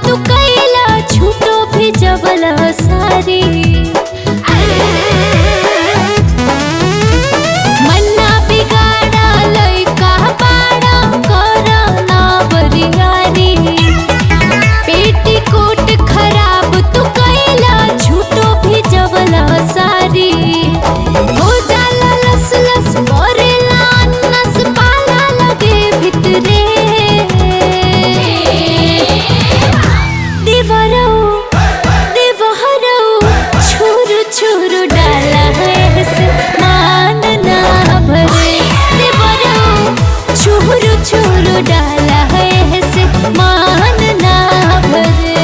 तू कैला झूठो भी जबला सारी मन्ना बिगाड़ा लइका बाड़ा करना बरियारी पेटीकोट खराब तू कैला झूठो भी जबला सारी हो जाला लस लस करेला नस पाला लगे भितरे छुरु डाला है से मान ना भरे छुरु छुरु डाला है से मान ना भरे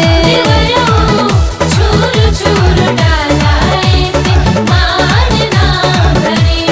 छुरु छुरु डाला है से मान ना भरे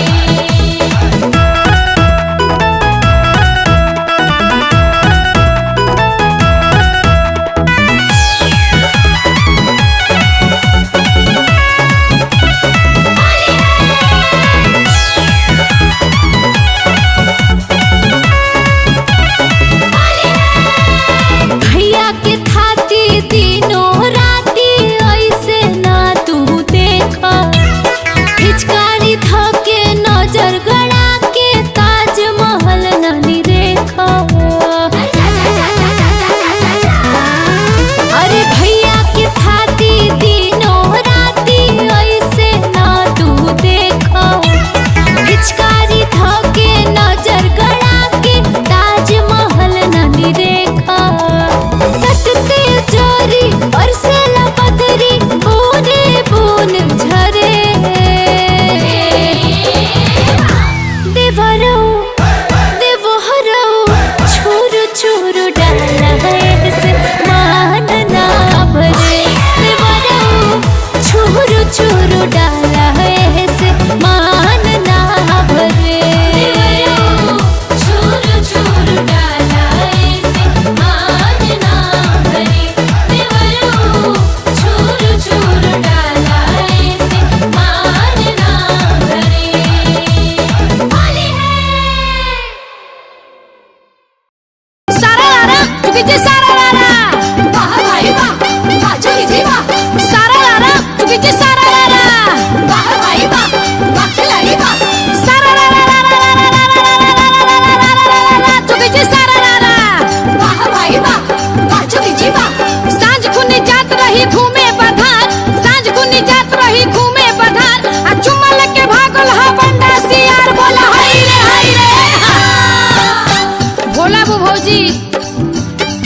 छुरु डाला है से मान ना भरे छुरु छुरु डाला है से मान ना भरे छुरु छुरु डाला है से मान ना भरे होली है सारा लारा चुकी जी सारा लारा वाह भाई वाह बाजू की जी वाह सारा लारा चुकी जी सारा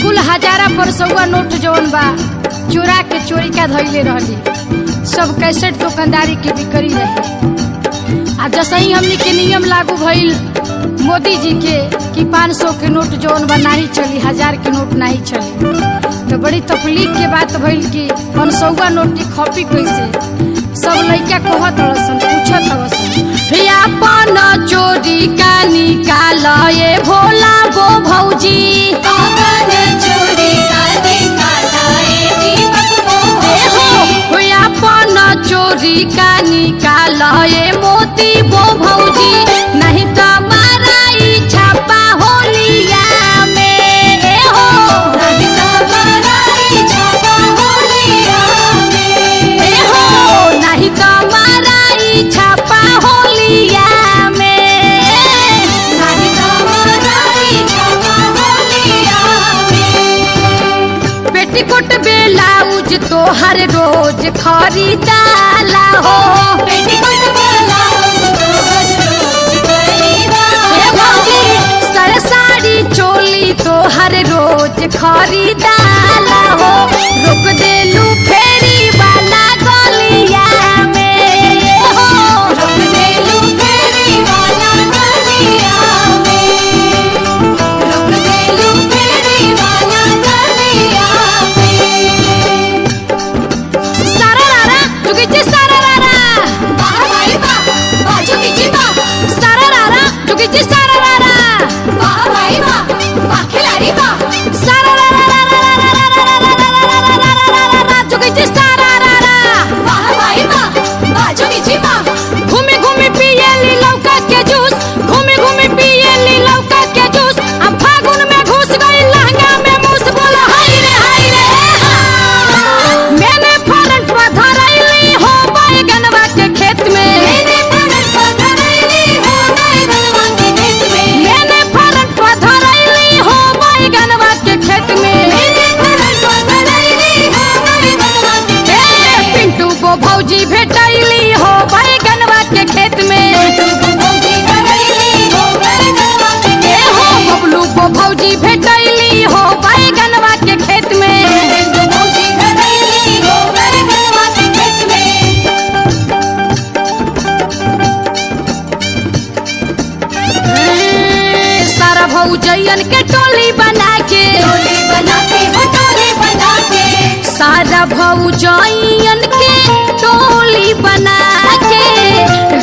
कुल हजारा पर सौवा नोट जौन बा चोरा के चोरी का धइले रहली सब कैसेट दुकानदारी के बिक्री रही आ जसही हमनी के नियम लागू भइल मोदी जी के कि 500 के नोट जौन बा नहीं चली 1000 के नोट नहीं चली तो बड़ी तकलीफ के बात भइल कि 500 नोट की खपी कैसे सब लइका कहत हसन पूछत हसन अपन चोरी का निकाल ये भोला वो भौजी अपन चोरी का निकाल ये दीपक वो भौजी अपन चोरी का निकाल ये मोती वो भौजी नहीं तो माराई छापा होलिया में हो नहीं तो माराई छापा होलिया में हो नहीं तो माराई छापा होलिया पेटीकोट ब्लाउज तो हर रोज खरीदाला हो पेटीकोट ब्लाउज तो हर रोज खरीदाला हो सर साड़ी चोली तो हर रोज खरीदाला हो रुक देलू फेरी वाला गलिया में हो रुक देलू फेरी वाला गलिया में रुक देलू फेरी वाला गलिया सारा भौजाइयन के टोली बना के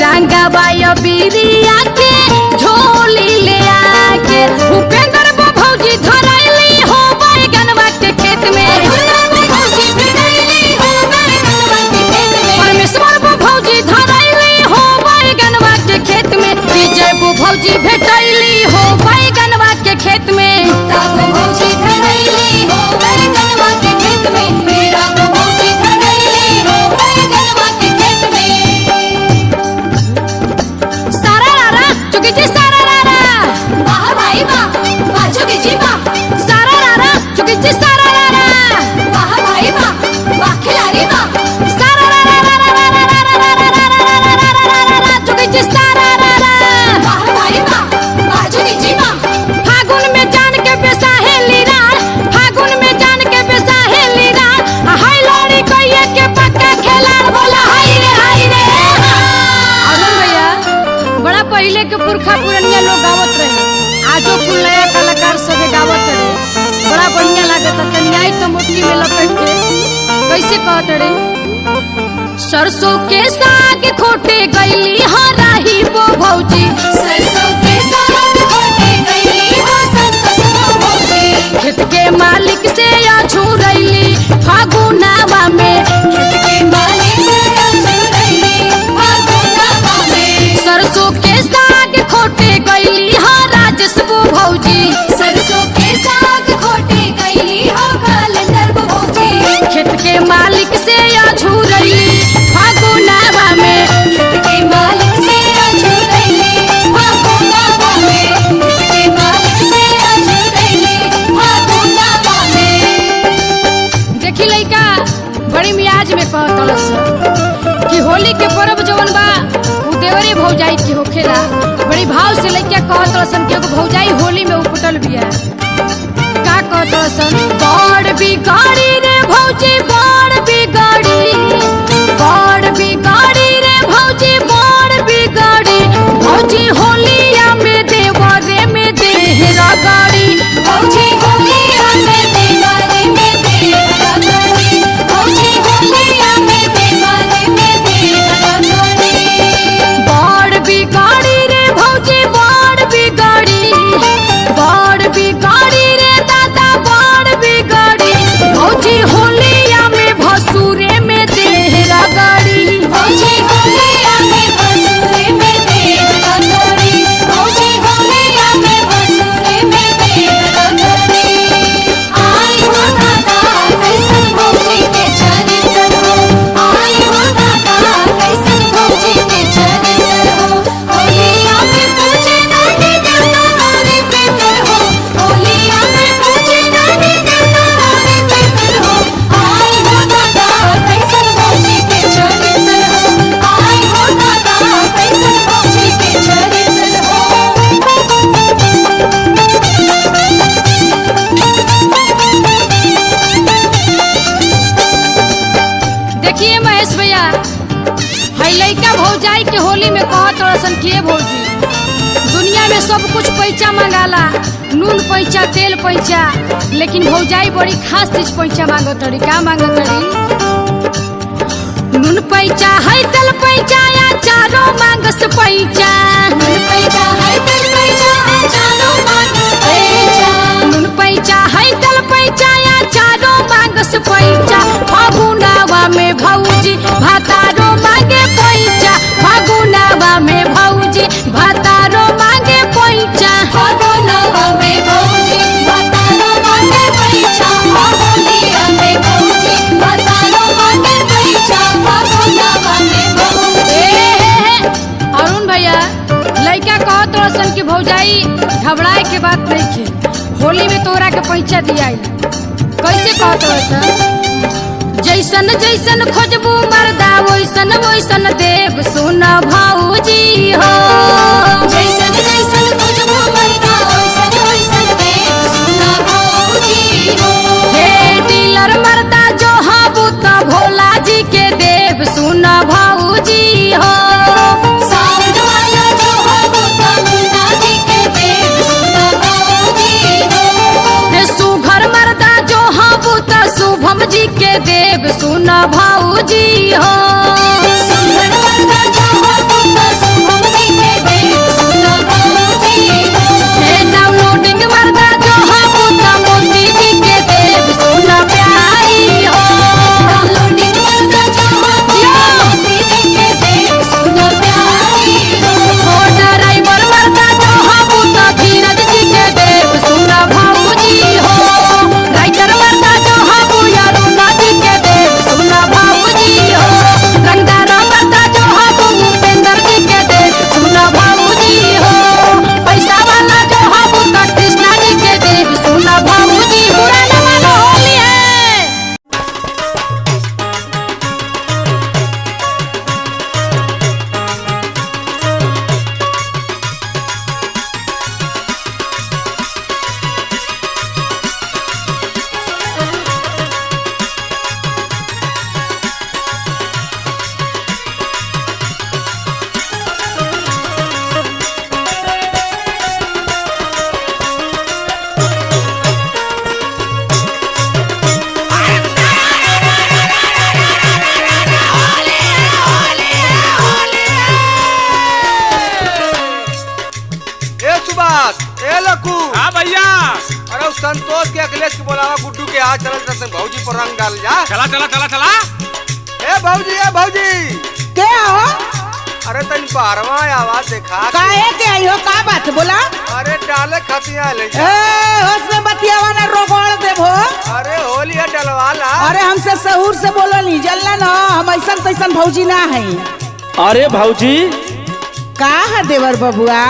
रंगवा बिरिया के झोली ले आके भूपेंद्र वो भौजी धरैली हो बैगनवा के खेत में परमेश्वर वो भौजी धरैली हो बैगनवा के खेत में विजय वो भौजी भेटैली हो बैगनवा के खेत में पहले के पुरखा पुरनिया लोग गावत रहे, आजो कुल नया कलाकार सब गावत रहे, बड़ा बढ़िया लागत है। न्याय तो मुट्ठी में लपेट के कैसे कहत रहे, सरसों के साग खोटे गईली हराही वो भौजी, सरसों के साग खोटे गईली हो संतोष वो भौजी, खेत के मालिक से अझुरैली फागुनावा में, खेत के मालिक से अझुरैली फागुनावा में, सरसों के साग खोटे गईली हो राजस वो भौजी, सरसों के साग खोटे गईली हो कैलेंडर वो भौजी, खेत के मालिक से अझुरैली फागुनावा में, खेत के मालिक से अझुरैली फागुनावा में, खेत के मालिक से अझुरैली फागुनावा में। देखी लइका बड़ी मियाज में कहतलस कि होली के पर्व जवन बा देवरे भौजाई के होखेला, बड़ी भाव से लइका कहतलसन कि एगो भौजाई होली में उपटल बिया। का कहतलसन, बड़ बिगाड़ी रे भौजी बड़ बिगाड़ी, बड़ बिगाड़ी रे भौजी बड़ बिगाड़ी, भौजी होलिया में देवरे में देह रगड़ी, भौजी होलिया में देवरे में देह रगड़ी, भौजी होलिया में देवरे में देह रगड़ी, बड़ बिगाड़ी रे भौजी बड़ बिगाड़ी, बड़ बिगाड़ी रे दादा बड़ बिगाड़ी, भौजी होलिया में भसुरे में देह रगड़ी, भौजी होलिया में भसुरे में देह रगड़ी, भौजी होलिया में भसुरे में देह रगड़ी। आई हो दादा कैसन भौजी के चरित्र हो, आई हो दादा कैसन भौजी के चरित्र हो, होलिया में पूजे नानी देवता रे पितर हो, होलिया में पूजे नानी देवता रे पितर हो, आई हो दादा कैसन भौजी के चरित्र हो, आई हो दादा कैसन भौजी के चरित्र हो। देखिए महेश भैया, है लइका भौजाई के होली में कहत रसन के भौजी दुनिया में सब कुछ पैसा मंगाला, नून पैसा तेल पैसा, लेकिन भौजाई बड़ी खास चीज पैसा मांगत रही। का मांगत रही, नून पैसा है तेल पैसा या चारो मांगस पैसा, नून पैसा है तेल पैसा या चारो मांगस पैसा, नून पैसा है तेल पैसा या चारो मांगस पैसा, फागुनावा में भौजी भातारो मांगे पैसा, फागुनावा में भौजी भातारो मांगे पैसा, फागुनावा में भौजी भातारो मांगे पैसा, होलिया में भौजी भातारो मांगे पैसा, फागुनावा में भौजी। अरुण भैया लइका कहत रसन कि भौजाई घबराए के बात नहीं खे, होली में तोरा के पैसा दियाई। कैसे कहत रसन, जैसन जैसन खोजबू मर्दा वैसन वैसन देव सुन भौजी हो, जैसन जैसन खोजबू मर्दा वैसन वैसन देव सुन भौजी हो, हे डीलर मर्दा जो हबू त भोला जी के देव सुन भौजी हो, साउंड वाला जो हबू त मुन्ना जी के देव सुन भौजी हो, हे सुघर मर्दा जो हबू त शुभम जी के देव सुना भाऊजी हो। डाउनलोडिंग मरदा जो हाबूता मोती जी के देव सुना प्यारी हो। डाउनलोडिंग मरदा जो हाबूता मोती जी के देव सुना प्यारी हो। ड्राइवर मरदा जो हाबूता धीरज जी के देव सुना भाऊजी हो। राइटर मरदा जो हाबूया रुना जी के देव सुना भाऊजी हो। रंगदार मरदा जो हाबू उपेंद्र जी के देव सुना भाऊजी हो। पैसा वाला जो हाबूता कृष्णा जी के देव सुना भाऊजी। बुरा न मानो होली है। हाँ भैया। अरे उस संतोष के अखिलेश के बोलावा गुड्डू के हाथ चल रहा भौजी पर रंग डाल जा। चला चला चला चला। ए भौजी क्या हो? अरे तनी बारवा आवाज देखा काहे के आई हो? का बात बोला? अरे डाले खतिया ले ए होश में बतियावा ना रोगोड़ देबो। अरे होली है डलवाला। अरे हमसे सहूर से बोलो नहीं जल्ला ना, हम ऐसन तैसन भौजी ना है। अरे भौजी का है देवर बबुआ?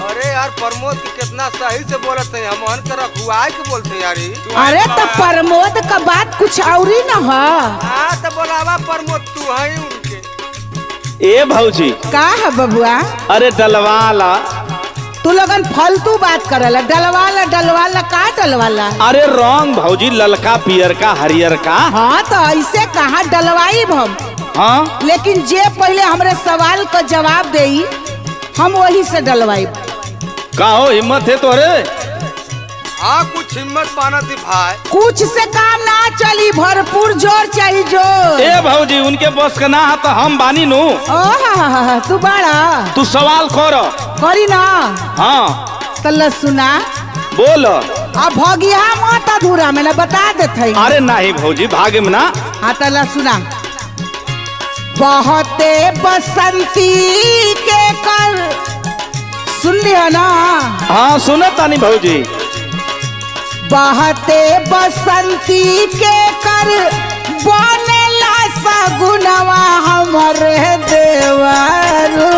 अरे यार प्रमोद की कितना सही से बोलते हैं, हम अन तरह खुआई के बोलते हैं यारी। अरे तो प्रमोद का बात कुछ और ही ना है। हाँ तो बोलावा प्रमोद तू है उनके। ए भौजी का है बबुआ? अरे डलवाला। तू लोगन फालतू बात करला। डलवाला डलवाला का डलवाला? अरे रंग भौजी ललका पियर का हरियर का। हाँ तो ऐसे कहा डलवाई हम। हाँ लेकिन जे पहले हमरे सवाल का जवाब देई हम वही से डलवाई। का हो हिम्मत है तोरे? हाँ कुछ हिम्मत पाना थी भाई। कुछ से काम ना चली, भरपूर जोर चाहिए जोर। ए भौजी उनके बस का ना है तो हम बानी नु। ओह तू बड़ा तू सवाल करो। करी ना। हाँ तल्ला सुना बोल। अब भगिया मत अधूरा में ना बता देते। अरे नहीं भौजी भागे में ना। हाँ तल्ला सुना। बहुते बसंती के कर सुन लिया ना? हाँ सुना तानी भौजी। बहुते बसंती के कर बनेला सगुनवा हमरे देवरू।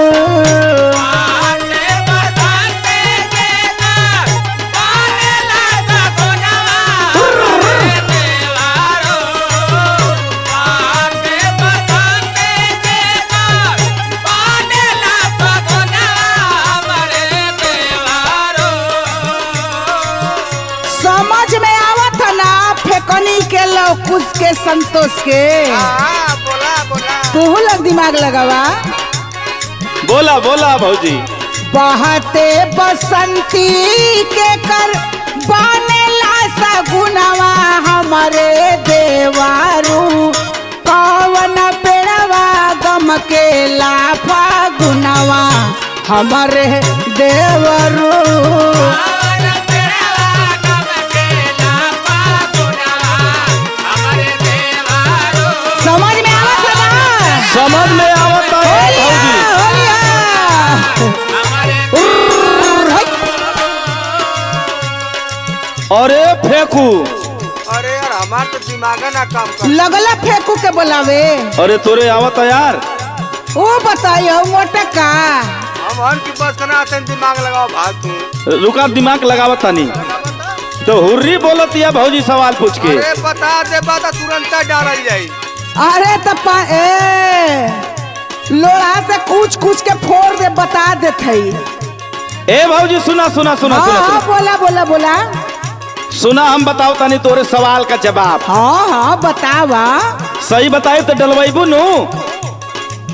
समझ में आवत ना फेकनी के लौकुस के संतोष के। हाँ बोला बोला। तू लग दिमाग लगावा। बोला बोला भौजी। बहते बसंती के कर बनेला सगुनवा हमरे देवारू। कवन पेड़वा गम के लाफा गुनवा हमरे देवरू। समझ में आवत है ना? समझ में आवत है भौजी। अरे फेंकू। अरे यार हमार तो दिमाग ना काम कर। लगला फेंकू के बोलावे। अरे तोरे आवत है यार। ओ बताइयो मोटका। हम अन की बस करना आते दिमाग लगाओ भाई तू। रुका दिमाग लगावत तानी। तो हुर्री बोलत या भौजी सवाल पूछ के। अरे बता दे बात तुरंत डाल जाई। अरे तप्पा ए लोड़ा से कुछ कुछ के फोड़ दे बता देते। ए भौजी सुना सुना सुना सुना, हाँ सुना। बोला बोला बोला। सुना हम बताओ तानी तोरे सवाल का जवाब। हाँ हाँ बतावा। सही बताए तो डलवाइबू नु।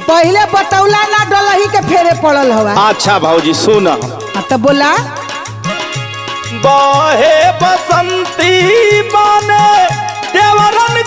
पहले बतौला ना डलही के फेरे पड़ल हवा। अच्छा भौजी सुना। तो बोला। बहे बसंती बने देवरन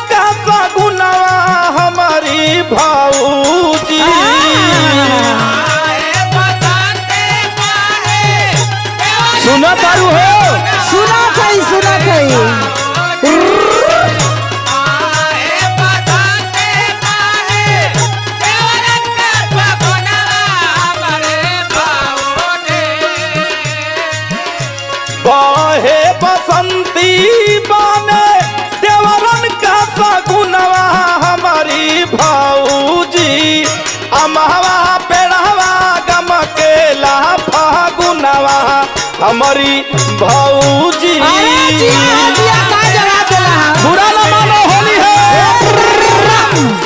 हमारी भौजी। अरे जिया जिया का जवाब देला है? बुरा न मानो, होली है।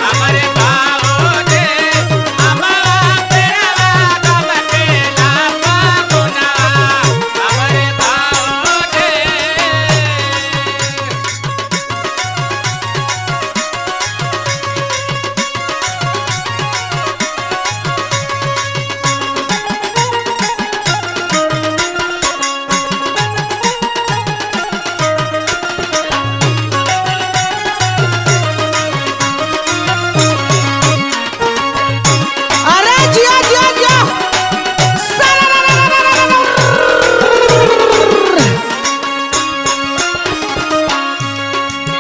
हमारे बाबूजी हमारा पेड़वा दमकेला फागुना हमारे बाबूजी। अरे जिया जिया जिया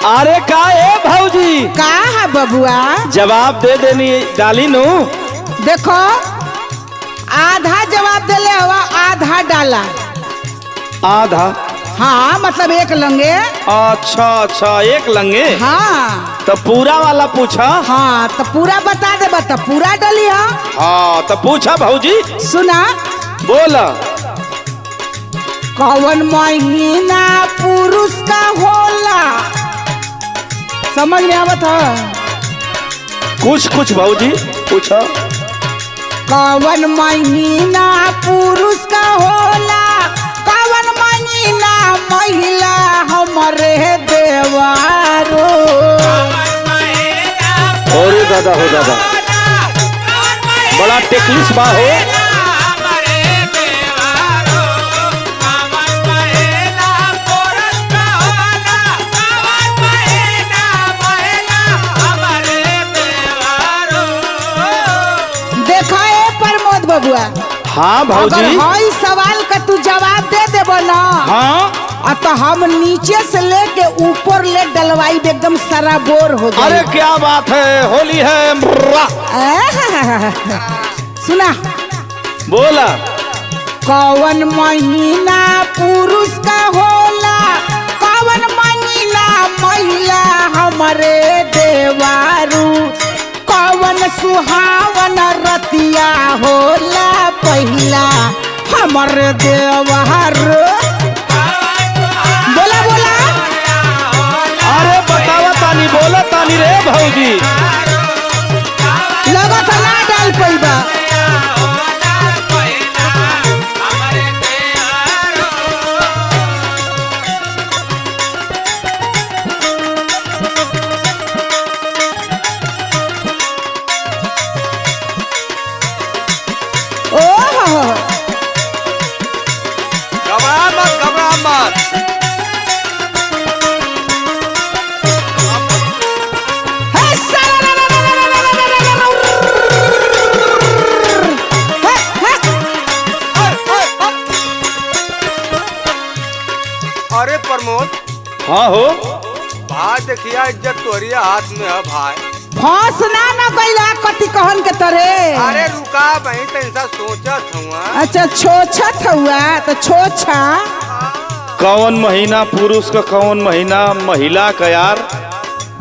अरे का ए भौजी, का है बबुआ? जवाब दे देनी डाली नु। देखो आधा जवाब देले हवा, आधा डाला। आधा? हाँ मतलब एक लंगे। अच्छा अच्छा, एक लंगे। हाँ तो पूरा वाला पूछा। हाँ तो पूरा बता दे, बता पूरा डली है। हाँ तो पूछा भौजी। सुना बोला। कौन महीना पुरुष का होला? समझ में आवत है? कुछ कुछ भौजी पूछा। कौन महीना पुरुष का होला? कौन महीना महिला हमरे देवारो? अरे दादा हो दादा, बड़ा टेक्निस बा हो। देखा ए प्रमोद बबुआ, हाँ अगर भौजी। हई सवाल का तू जवाब दे देबो ना, हाँ तो हम नीचे से लेके ऊपर ले डलवाई एकदम सराबोर हो जाए। अरे क्या बात है, होली है। सुना बोला। कौन महीना पुरुष का होला? कौन महीना महिला हमरे देवारू? कौन सुहावन रतिया होला पहिला हमरे देवारू? बोला बोला। अरे बतावा तानी, बोला तानी रे भौजी। लगत ना डाल पैबा। ओहो घबरा मत, घबरा मत। हे सारा अरे प्रमोद, हाँ हो। भाई देखिया इज्जत तोरिया हाथ में है भाई। फंस ना कैला कति कहन के तरे। अरे रुका भाई, तैसा सोचत हुआ। अच्छा छोछत हुआ तो छोछा। कौन महीना पुरुष का, कौन महीना महिला का यार?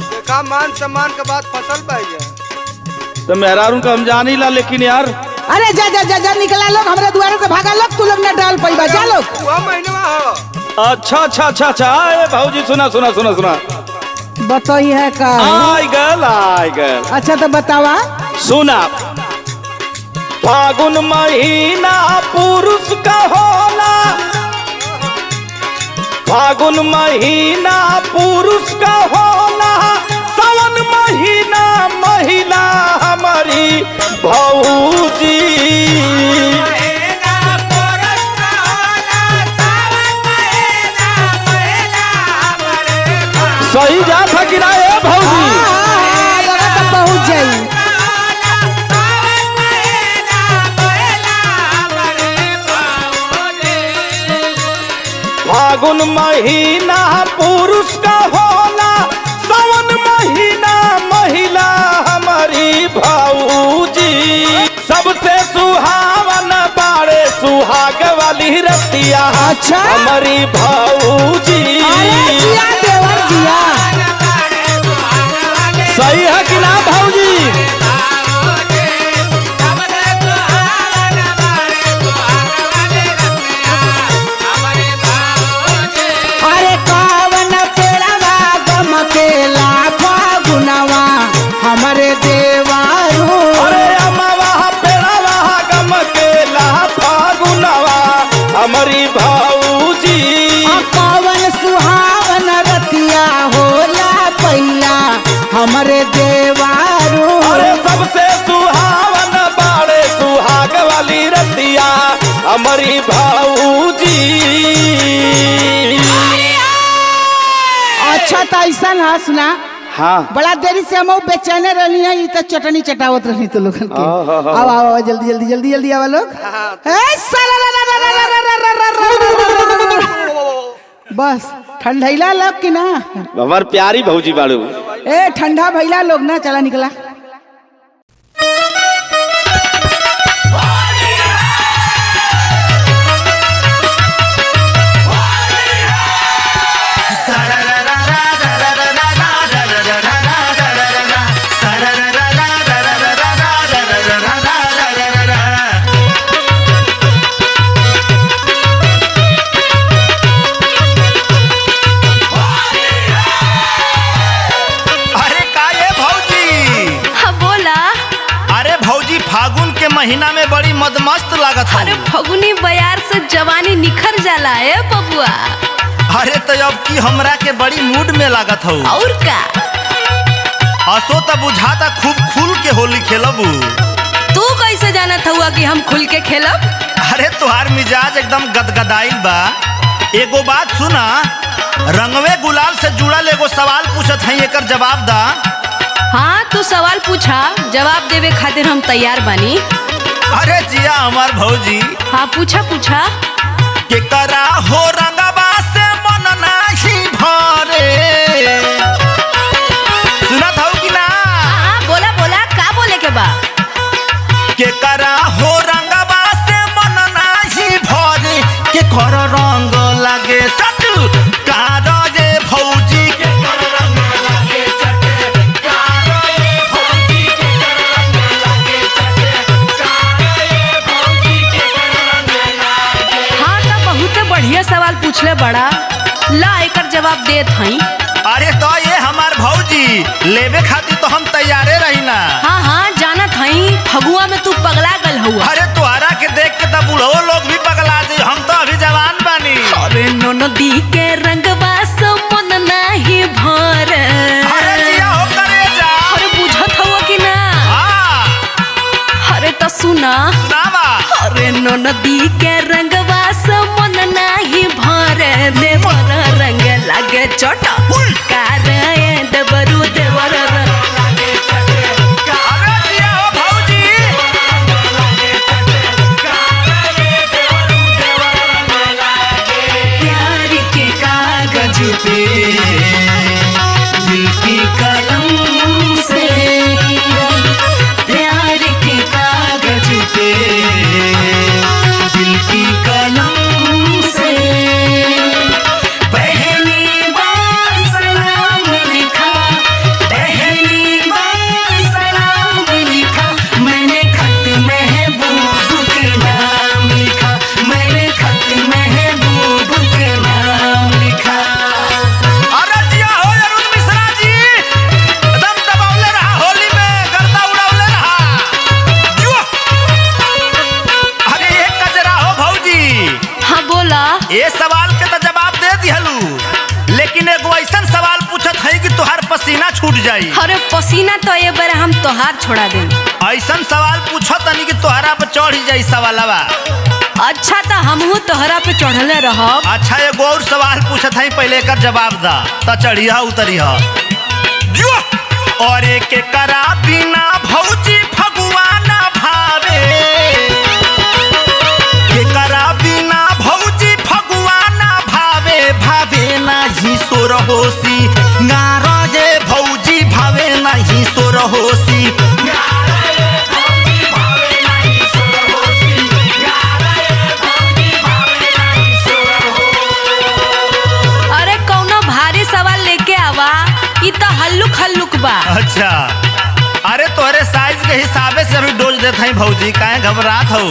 देखा मान सम्मान के बाद फसल पाई जाए। तो मेहरारू का हम जानी ला, लेकिन यार। अरे जा जा जा जा निकला लोग, हमरे द्वारे से भागा लोग, तू लोग न डाल पैबा। जा लोग। वह महीने हो। अच्छा अच्छा अच्छा अच्छा, ए भौजी सुना सुना सुना सुना। बताई है का? आई गल आई गल। अच्छा तो बतावा। सुना। फागुन महीना पुरुष का होला, फागुन महीना पुरुष का होला, सावन महीना महिला हमारी भौजी। सही जा था कि ना ए भौजी? लगा तो पहुंच जाई। फागुन महीना पुरुष का होला, सावन महीना महिला हमारी भौजी। सबसे सुहावन बाड़े सुहाग वाली रतिया अच्छा। हमारी भौजी। अरे जिया देवर जिया। सही है कि ना भौजी? हमरे देवारू। अरे सबसे सुहावन बाड़े सुहाग वाली रतिया हमारी भाऊजी। अच्छा तो ऐसा ना सुना। हाँ बड़ा देरी से हम बेचैने रही है, ये तो चटनी चटावत रही तो लोगन के। आओ आओ जल्दी जल्दी जल्दी जल्दी आवा लोग। बस ठंडैला लोग की ना हमार प्यारी भौजी बाड़ू। ए ठंडा भैला लोग ना चला निकला। महीना में बड़ी मदमस्त लागत है। अरे फगुनी बयार से जवानी निखर जाला है बबुआ। अरे तो अब की हमरा के बड़ी मूड में लागत हो। और का असो तो बुझाता खूब खुल के होली खेलबू। तू कैसे जानत हुआ कि हम खुल के खेलब? अरे तुहार मिजाज एकदम गदगदाइल बा। एगो बात सुना, रंगवे गुलाल से जुड़ल एगो सवाल पूछत है, एकर जवाब दा। हाँ तू सवाल पूछा, जवाब देवे खातिर हम तैयार बानी। अरे जिया हमार भौजी। हाँ पूछा पूछा। के करा हो रंगवा से मन नाही भरे। सुनत हो कि ना? हाँ बोला बोला, का बोले के बा? के करा हो रंगवा से मन नाही भरे। के कर रंग लागे चटू कारो ये भौजी। के कर रंग लागे चटे कारो ये भौजी। के कर रंग लागे चटे कारो ये भौजी। के कर रंग लागे। हाँ तो बहुत बढ़िया सवाल पूछले बड़ा, ला एकर जवाब देत हई। अरे तो ये हमार भौजी लेवे खातिर तो हम तैयारे रही ना। हाँ हाँ जानत हई, फगुआ में तू पगला गल हुआ। अरे तुहरा के देख के तब बूढ़ो लोग भी पगला दी, हम तो अभी जवान बानी। अरे नदी के रंगवा से मन नाही भरे। अरे जिया हो करे जा। अरे बुझत हुआ कि ना? हाँ अरे तो सुना सुनावा। अरे नदी के रंगवा से मन नाही भरे। देवर रंग लागे चोटा कारे देवरू देवर रंग लागे चटे। अरे जिया हो भौजी। प्यार के कागज पे दिल की कलम से। प्यार के कागज पे दिल की कलम से। पहली बार सलाम लिखा, पहली बार सलाम लिखा। मैंने खत महबूब के नाम लिखा, मैंने खत महबूब के नाम लिखा। अरे जिया हो अरुण मिश्रा जी, एकदम दबावले रहा, होली में गर्दा उड़ावले रहा। जुआ। अरे एक कजरा हो भौजी। हाँ बोला। ये सवाल के तो जवाब दे दिहलू, लेकिन एगो ऐसन सवाल पूछत है कि तुहार पसीना छूट जाई। अरे पसीना तो ये बार हम तोहार छोड़ा दे। ऐसन सवाल पूछत नहीं कि तुहरा पे चढ़ ही जाई सवालवा। अच्छा तो हमहू तोहरा पे चढ़ले रहब। अच्छा एगो और सवाल पूछत है, पहले एकर जवाब दा त चढ़िया उतरिया। जुआ। और एक करा बिना भौजी फगुआ ना भावे। के करा बिना भौजी फगुआ ना भावे। भावे नाही सोरहोसी गारो जे भौजी भावे नाही सोरहोसी। अरे कौनो भारी सवाल लेके आवा, ई तो हल्लुक हल्लुक बा। अच्छा, अरे तोहरे साइज के हिसाबे से अभी डोज देत हई भौजी, काहे घबरात हो?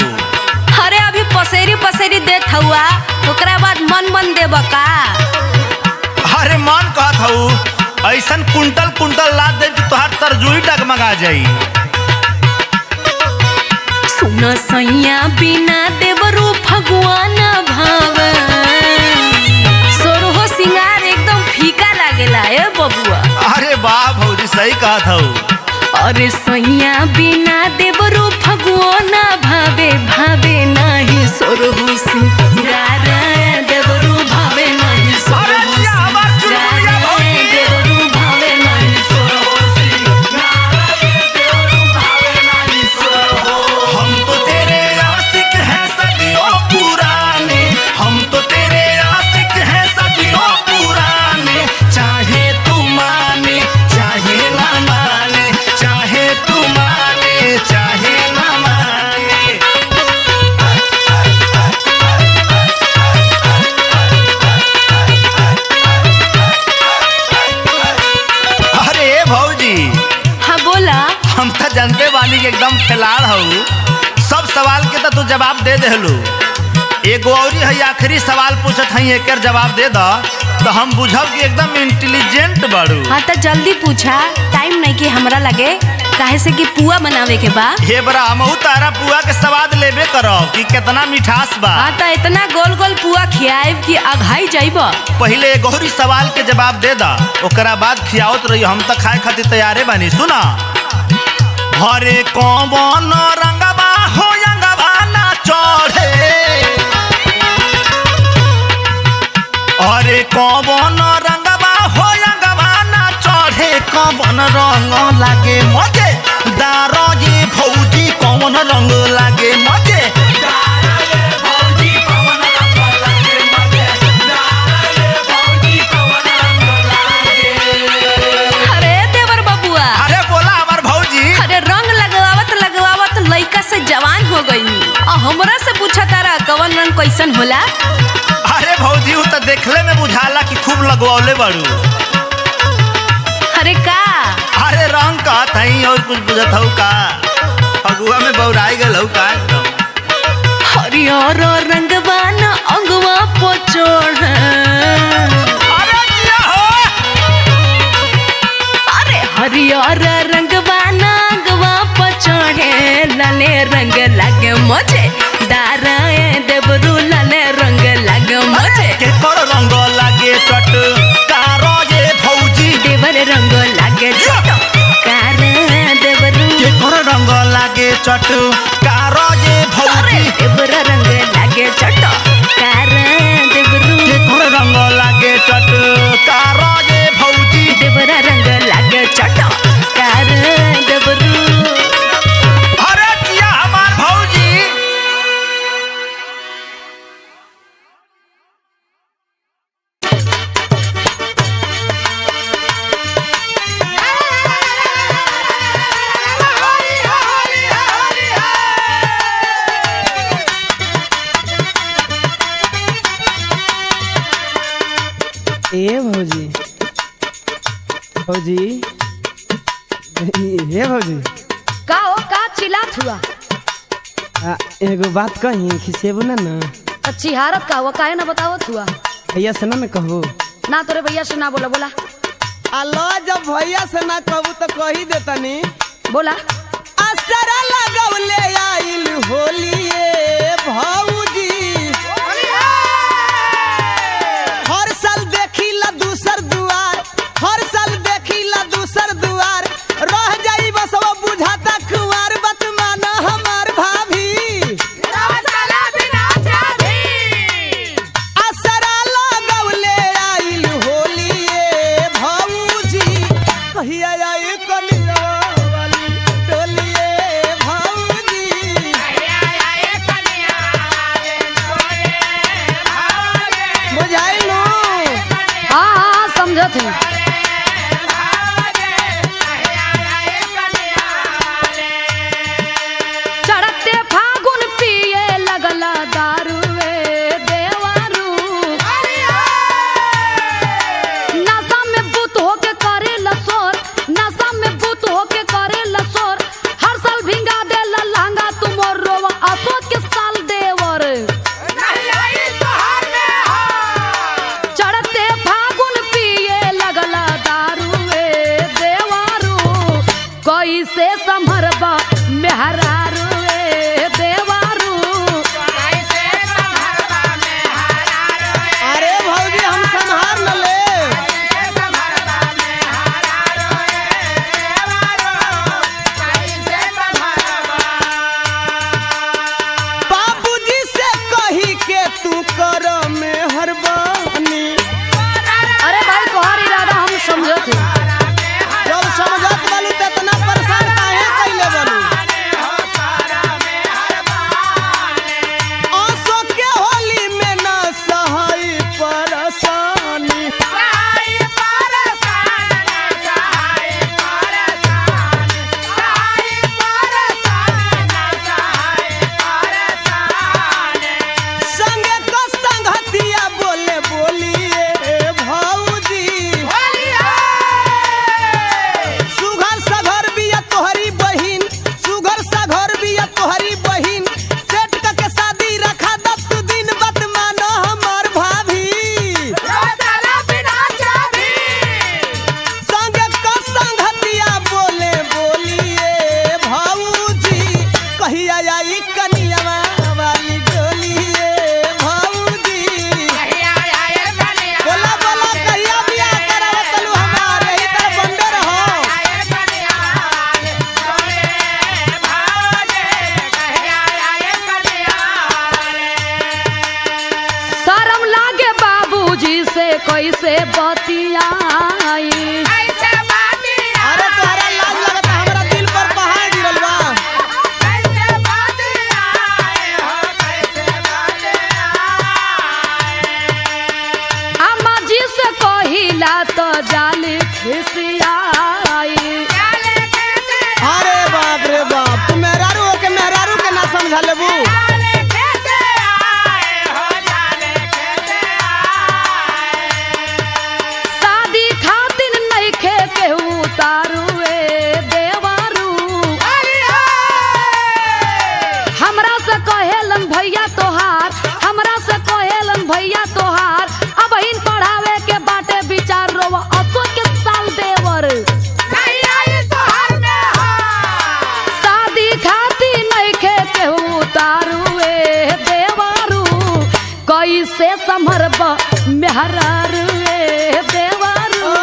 अरे अभी पसेरी पसेरी देत हुआ, ओकरा बाद मन मन देब का? अरे मन कहत हूँ ऐसन कुंटल कुंटल लाद दे कि तोहार तरजुई डगमगा जाई। सुन सैया बिना देवरू भगवान भाव। सोरहो सिंगार एकदम फीका लागेला ए बबुआ। अरे वाह भौजी, सही कहत हूँ। अरे सैया बिना देवरू फगुओ ना भावे भावे नाही सोरहु सिंगार देवरू भावे नहीं सोरहु सिंगार देवरू भावे नहीं सोरहु सिंगार देवरू भावे नहीं सोरहु। हम तो तेरे आशिक हैं सदियों पुराने, हम तो तेरे आशिक हैं सदियों पुराने, चाहे तू माने चाहे ना माने, चाहे तू माने चाहे ना माने। अरे भौजी, हाँ बोला। हम तो जानते बानी कि एकदम खिलाड़ हूँ, सब सवाल के तो तू जवाब दे देलू। एगो और है आखिरी सवाल पूछत हई, एकर जवाब दे द तो हम बुझब कि एकदम इंटेलिजेंट बाड़ू। हाँ तो जल्दी पूछा, टाइम नहीं कि हमरा लगे, काहे से कि पुआ बनावे के बा। हे बरा हमहू तारा पुआ के स्वाद लेबे करब कि कितना मिठास बा। हाँ तो इतना गोल गोल पुआ खियाएब कि अघाई जाइब। पहले एगो और सवाल के जवाब दे द, ओकरा बाद खियावत रही, हम तो खाए खातिर तैयारे बानी। सुना, हरे कौन रंगबा हो रंगबा ना चढ़े, अरे कौन रंगबा हो रंगबा ना चढ़े, कौन रंग लागे मजे दारो ये भौजी, कौन रंग लागे मजे दारो ये भौजी, कौन रंग लागे मजे दारो ये भौजी, कौन रंग लागे। अरे देवर बबुआ, अरे बोला हमार भौजी। अरे रंग लगवावत लगवावत लइका से जवान हो गई और हमरा से पूछा तारा कवन रंग कैसन होला। अरे भौजी उ तो देखले में बुझाला कि खूब लगवावले बाड़ू। अरे का? अरे रंग कहत हई और कुछ बुझत हऊ का? फगुआ में बौराई गल हऊ का? हरियर रंगवा न अंगवा पोचोड़, अरे क्या हो? अरे हरियर रंगवा न अंगवा पोचोड़े, लाले रंग लागे मजे दारा देवरू, लाले रंग लागे मजे के कर रंग लागे चट कारो ये भौजी, देवर रंग लागे चट कार देवरू, के कर रंग लागे चट कारो ये अरे भौजी, देवर रंग लागे चट कार देवरू, के कर रंग लागे चट कारो ये भौजी। देवर रंग लागे चट कार देवरू। अरे किया हमार भौजी। ए भौजी, भौजी, हे भौजी, का हो का चिल्लात हुआ? एगो बात कही, खिसेबू ना ना, चिहारत का हुआ, काहे ना बतावत हुआ? भैया से ना कहबो ना तोरे भैया से ना बोला, बोला अलो, जब भैया से ना कहबू तो कही देतनी। बोला। असरा लगौले आइल होलिए भौजी, हर साल देखिला दूसर दुआर, हर साल देखिला दूसर दुआर, रह जाई बस वो बुझाता कुंवार, बात माना हमार भाभी। असरा लगौले आइल होलिए भौजी, कहिया आई कलिया वाली टोलिए भौजी, बुझाइलू? हाँ हाँ समझत हूँ। चढ़ते फागुन पिए लगला दारू वे देवारू, नशा में बुत होके करे लसोर, नशा में बुत होके करे लसोर, हर साल भिंगा दे लहंगा तुमोर रोवा, असो के साल देवर। चढ़ते फागुन पिए लगला दारू वे देवारू, कैसे संभरबा मेहरारू वे देवारू। अरे भौजी हम संहार न ले, बतियाई। अरे बाप रे बाप, तू मेहरारू हो के मेहरारू के ना समझा लेबू। शादी खातिर नइखे केहू तारुए देवरू। हमरा से कहेलन भैया तोहार, हमरा से कहेलन भैया तोहार, अब इन पढ़ावे के बाटे विचार रोवा असो के साल देवर। शादी खातिर नइखे केहू तारुए देवरू, कैसे संभरब मेहरारुए देवरू।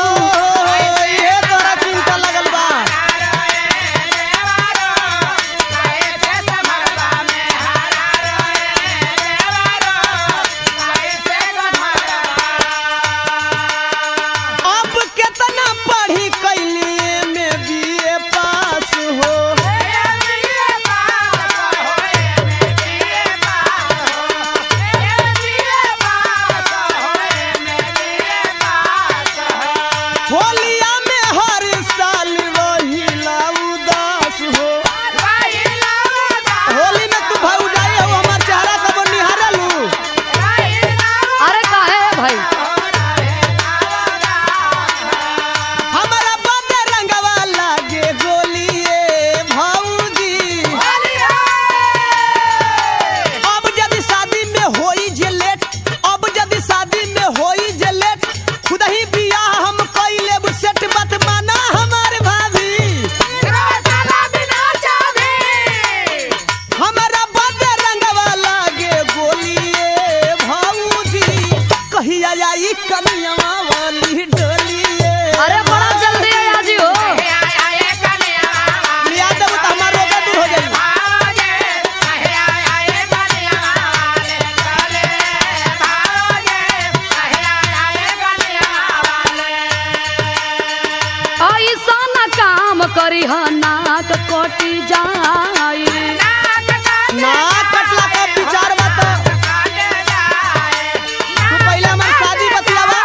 ये तोरा चिंता लगल बा। अब केतना पढ़ी कैली में बीए पास हो। होलिया में हर साल रहिला उदास हो। होली में तू भौजाई हो, हमार चेहरा कबो निहारलू। अरे काहे भाई हमारा बदे रंगवा लागे गोलिए भौजी। अब जब शादी में होई जे लेट, अब जब शादी में होई जे लेट, खुद ही बियाह हम कई लेब सेट। बात माना हमार भाभी, हमारा बदे रंगवा लागे गोलिए भौजी। कहिया आई कनिया वाली डोलिए। अरे बड़ा जल्दी आ जी हो। लिया देबू तो हमार रोगा दूर हो जाई। ऐसा न काम करी नाक कोटी जाई। ना कटला का विचार बता। तू पहले हमारी शादी बतलावा।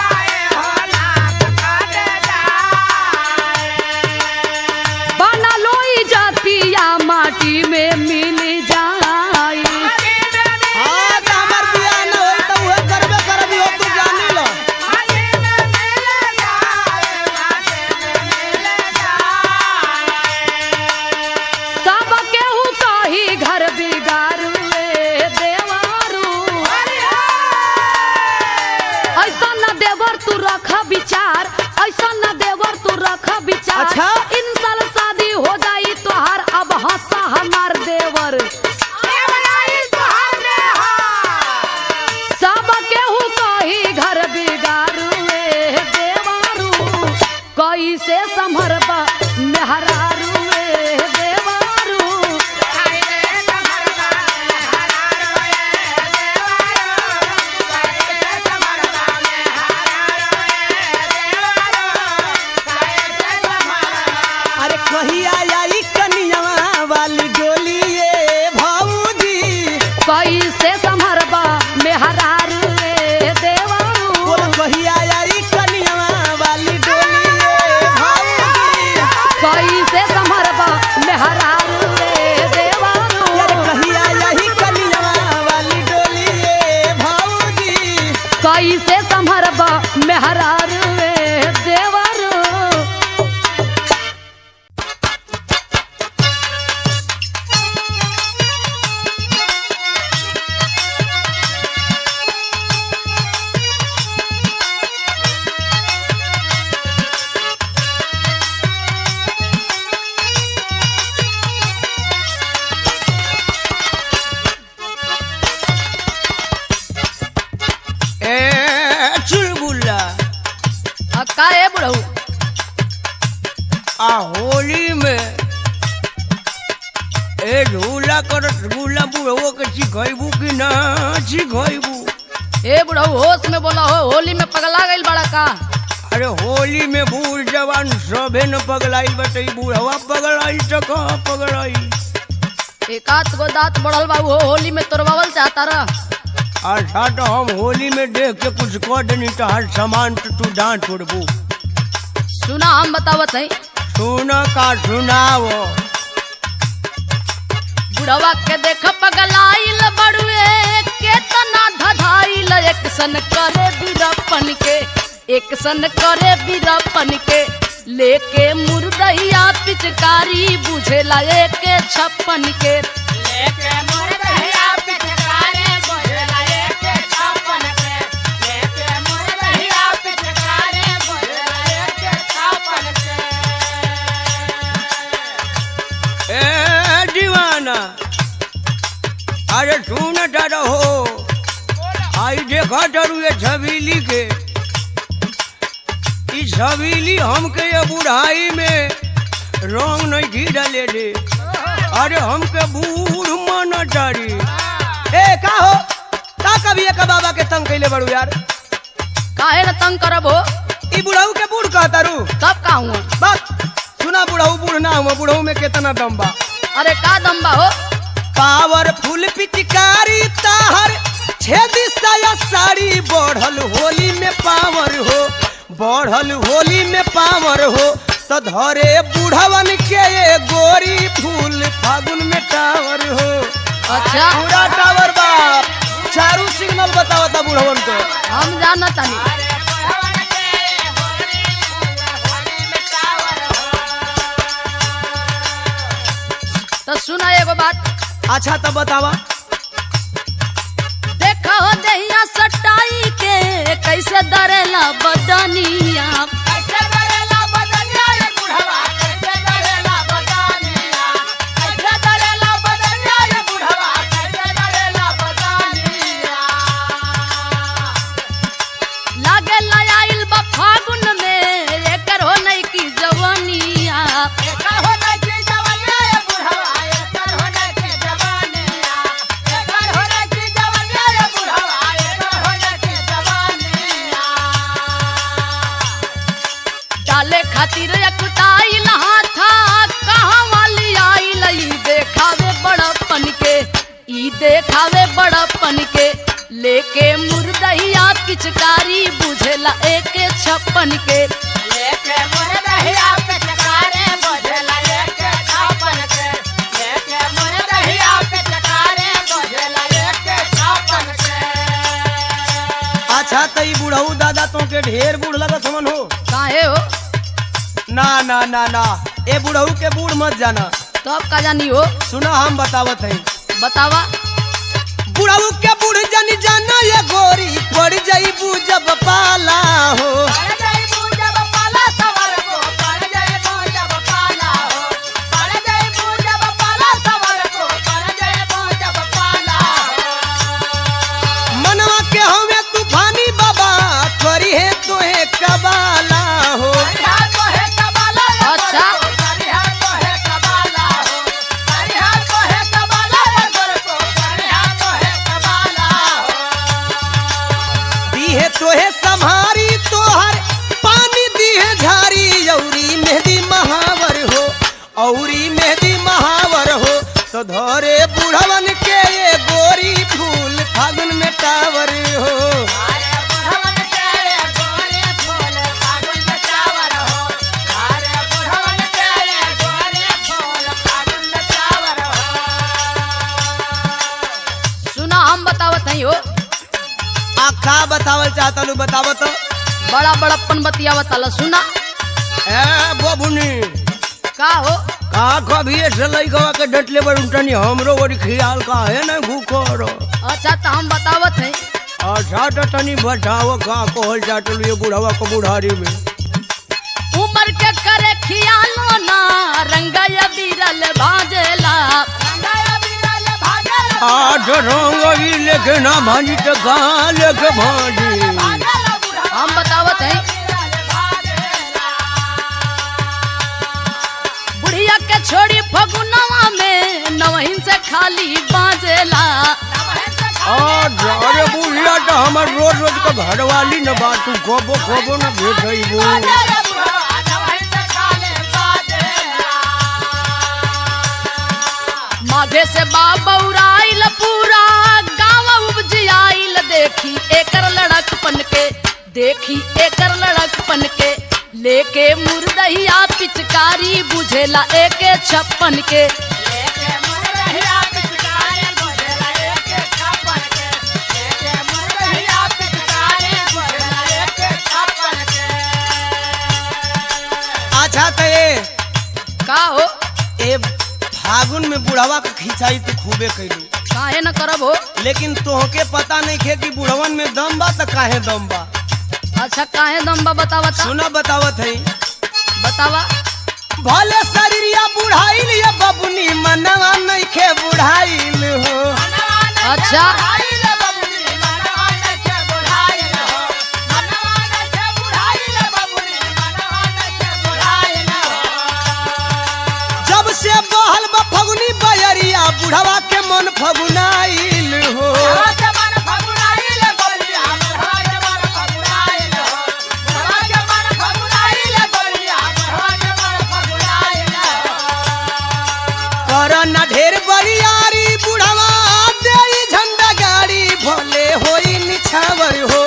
बना लोई जातिया माटी में मिल जाई। हाँ तो हमार बियाह न होई तो उहे करबे करबी हो, तू जानी लो। सब केहू कही घर बिगाड़ुए देवरू। ऐसा न देवर तू रख विचार, ऐसा न देवर तू रख विचार। अच्छा? इन साल शादी हो जाई तोहार, अब हंसा हमार देवर। सब केहू कही घर बिगाड़ुए देवरू, कैसे संभरबा मेहरारुए देवरू। अरे कहिया आई कनिया वाली डोलिए भौजी। कैसे संभरबा मेहरारुए देवरू। बोल कहिया आई कनिया वाली डोलिए भौजी। कैसे संभरबा मेहरारुए देवरू। अरे कहिया आई कनिया वाली डोलिए भौजी। कैसे संभरबा मेहरारुए देवरू। चुलबुल्ला का है बुढ़ऊ? आ होली में ए झूला कर झूला बुढ़ो के सिखैबू कि ना सिखैबू? ए बुढ़ऊ होश में बोला हो, होली में पगला गइल बड़ा का? अरे होली में बूढ़ जवान सभे न पगलाई बटे, बूढ़वा पगलाई तो कहाँ पगलाई? एक आध गो दांत बढ़ल बा, वो होली में तोड़वावल चाहता रह। अच्छा तो हम होली में देख के कुछ कह देनी तो हर सामान तो तू डांट छोड़बू। सुना हम बतावत है। सुन का सुनाओ। बुढ़वा के देख पगलाइल बड़ुए केतना धधाइल एक सन करे बीरपन के, एक सन करे बीरपन के लेके मुर्दहिया पिचकारी बुझेला एक 56 के, लेके मुर्दहिया पिचकारी बुझेला एक 56 के, लेके मुर्दहिया पिचकारी बुझेला एक 56 के। ए दीवाना, अरे सुन रहो, आई देखा डरू ये छबीली के, इस छबीली हमके ये बुढ़ाई में रंग नहीं घी डाले दे। अरे हमके बूढ़ माना चारी। ए का हो, का कभी एक बाबा के तंग कैले बड़ू यार? काहे न तंग करब हो? ई बुढ़ाऊ के बूढ़ कहता रू? तब का हुआ? बात सुना, बुढ़ाऊ बूढ़ ना हुआ, बुढ़ाऊ में कितना दम बा। अरे का दम बा हो? पावरफुल पिचकारी ताहर छेदी साया साड़ी बढ़ल होली में पावर हो, बढ़ल होली में पावर हो तो धरे बुढ़वन के ये गोरी फूल फागुन में टावर हो। अच्छा पूरा टावर बा, चारू सिग्नल बतावता बुढ़वन को। हम जानत नहीं। तो सुना एगो बात। अच्छा तब बतावा। देखा हो दहिया सटाई के कैसे दरेला बदनिया, कैसे दरेला बदनिया रे बुढ़वा, कैसे दरेला बदनिया, कैसे दरेला बदनिया रे बुढ़वा, कैसे दरेला बदनिया। लागे लाइल बा फागुन में एकर हो नहीं की जवानिया, एकर हो नहीं की जवानिया रे बुढ़वा, एकर हो नहीं की जवानिया, एकर हो नहीं की जवानिया रे बुढ़वा, एकर हो नहीं की जवानिया। डाले खातिर अकुताइल हाथा कहाँ वाली आइल ई देखावे बड़पन के, ई देखावे बड़पन के लेके मुर्दहिया पिचकारी बुझेला एक 56 के, लेके मुर्दहिया पिचकारी बुझेला एक 56 के, लेके मुर्दहिया पिचकारी बुझेला एक 56 के। अच्छा तो ई बुढ़ऊ दादा तो के ढेर बूढ़ लगा समन हो? काहे हो? ना ना ना ना, ए बुढ़ऊ के बूढ़ मत जाना। तो अब का जानी हो? सुना हम बतावत है। बतावा। बुढ़ऊ के बूढ़ जानी जाना ये गोरी पड़ जाइबू जब पाला हो, पड़ जाइबू जब पाला सवर को, पड़ जाइबू जब पाला हो, पड़ जाइबू जब पाला सवर को, पड़ जाइबू जब पाला हो। मनवा के हमें तूफानी बाबा करी है तोहे कबाला हो। अच्छा दीहे तोहे संभारी तोहर पानी दीहे झारी औरी मेहदी महावर हो, औरी मेहदी महावर हो तो धरे बुढ़वन के ये गोरी फूल फागुन में टावर हो। सुना हम बतावत नहीं हो। आखा बतावल चाहता लू, बतावत। बड़ा बड़प्पन बतियावत आला। सुना ए बबुनी, का हो? का कभी ऐसे लइकवा के डटले बड़ उठनी हमरो बड़ी ख्याल का है ना भूखर। अच्छा तो हम बतावत है। अच्छा तो तनी बताओ का कहल जाटल ये बुढ़ावा को बुढ़ारी में। उमर के करे खियालो ना रंगया बिरल भाजेला, रंगया बिरल भाजेला। आज रंग लेके ना भाजी तो कहाँ लेके भाजी? हम बतावत है। बुढ़िया के छोड़ी फगुनवा में नवहिन से खाली बाजेला। अरे बुढ़िया तो हमार रोज रोज का घर वाली न बात, तू खोबो खोबो न भेजबू। माघे से बाबौराइल पूरा गाँव उपजियाइल, देखी एकर लड़कपन के, देखी एकर लड़कपन के लेके मुर्दहिया पिचकारी बुझेला एके 56 के। अच्छा तो ये का हो ए फागुन में बुढ़वा का खिंचाई तो खूबे कैलू, काहे न करब हो। लेकिन तोहके पता नहीं खे कि बुढ़वन में दम बा तो काहे दम बा। अच्छा काहे दम बा बतावा ता। सुना बतावत है। बतावा। भले शरीरिया बुढ़ाइल या बबुनी मनवा नहीं खे बुढ़ाइल हो। अच्छा जब से बहल बा फगुनी बयरिया बुढ़वा के मन फगुनाइल हो। करना ढेर बरियारी बुढ़वा दे झंडा गाड़ी भले होई निछावर हो,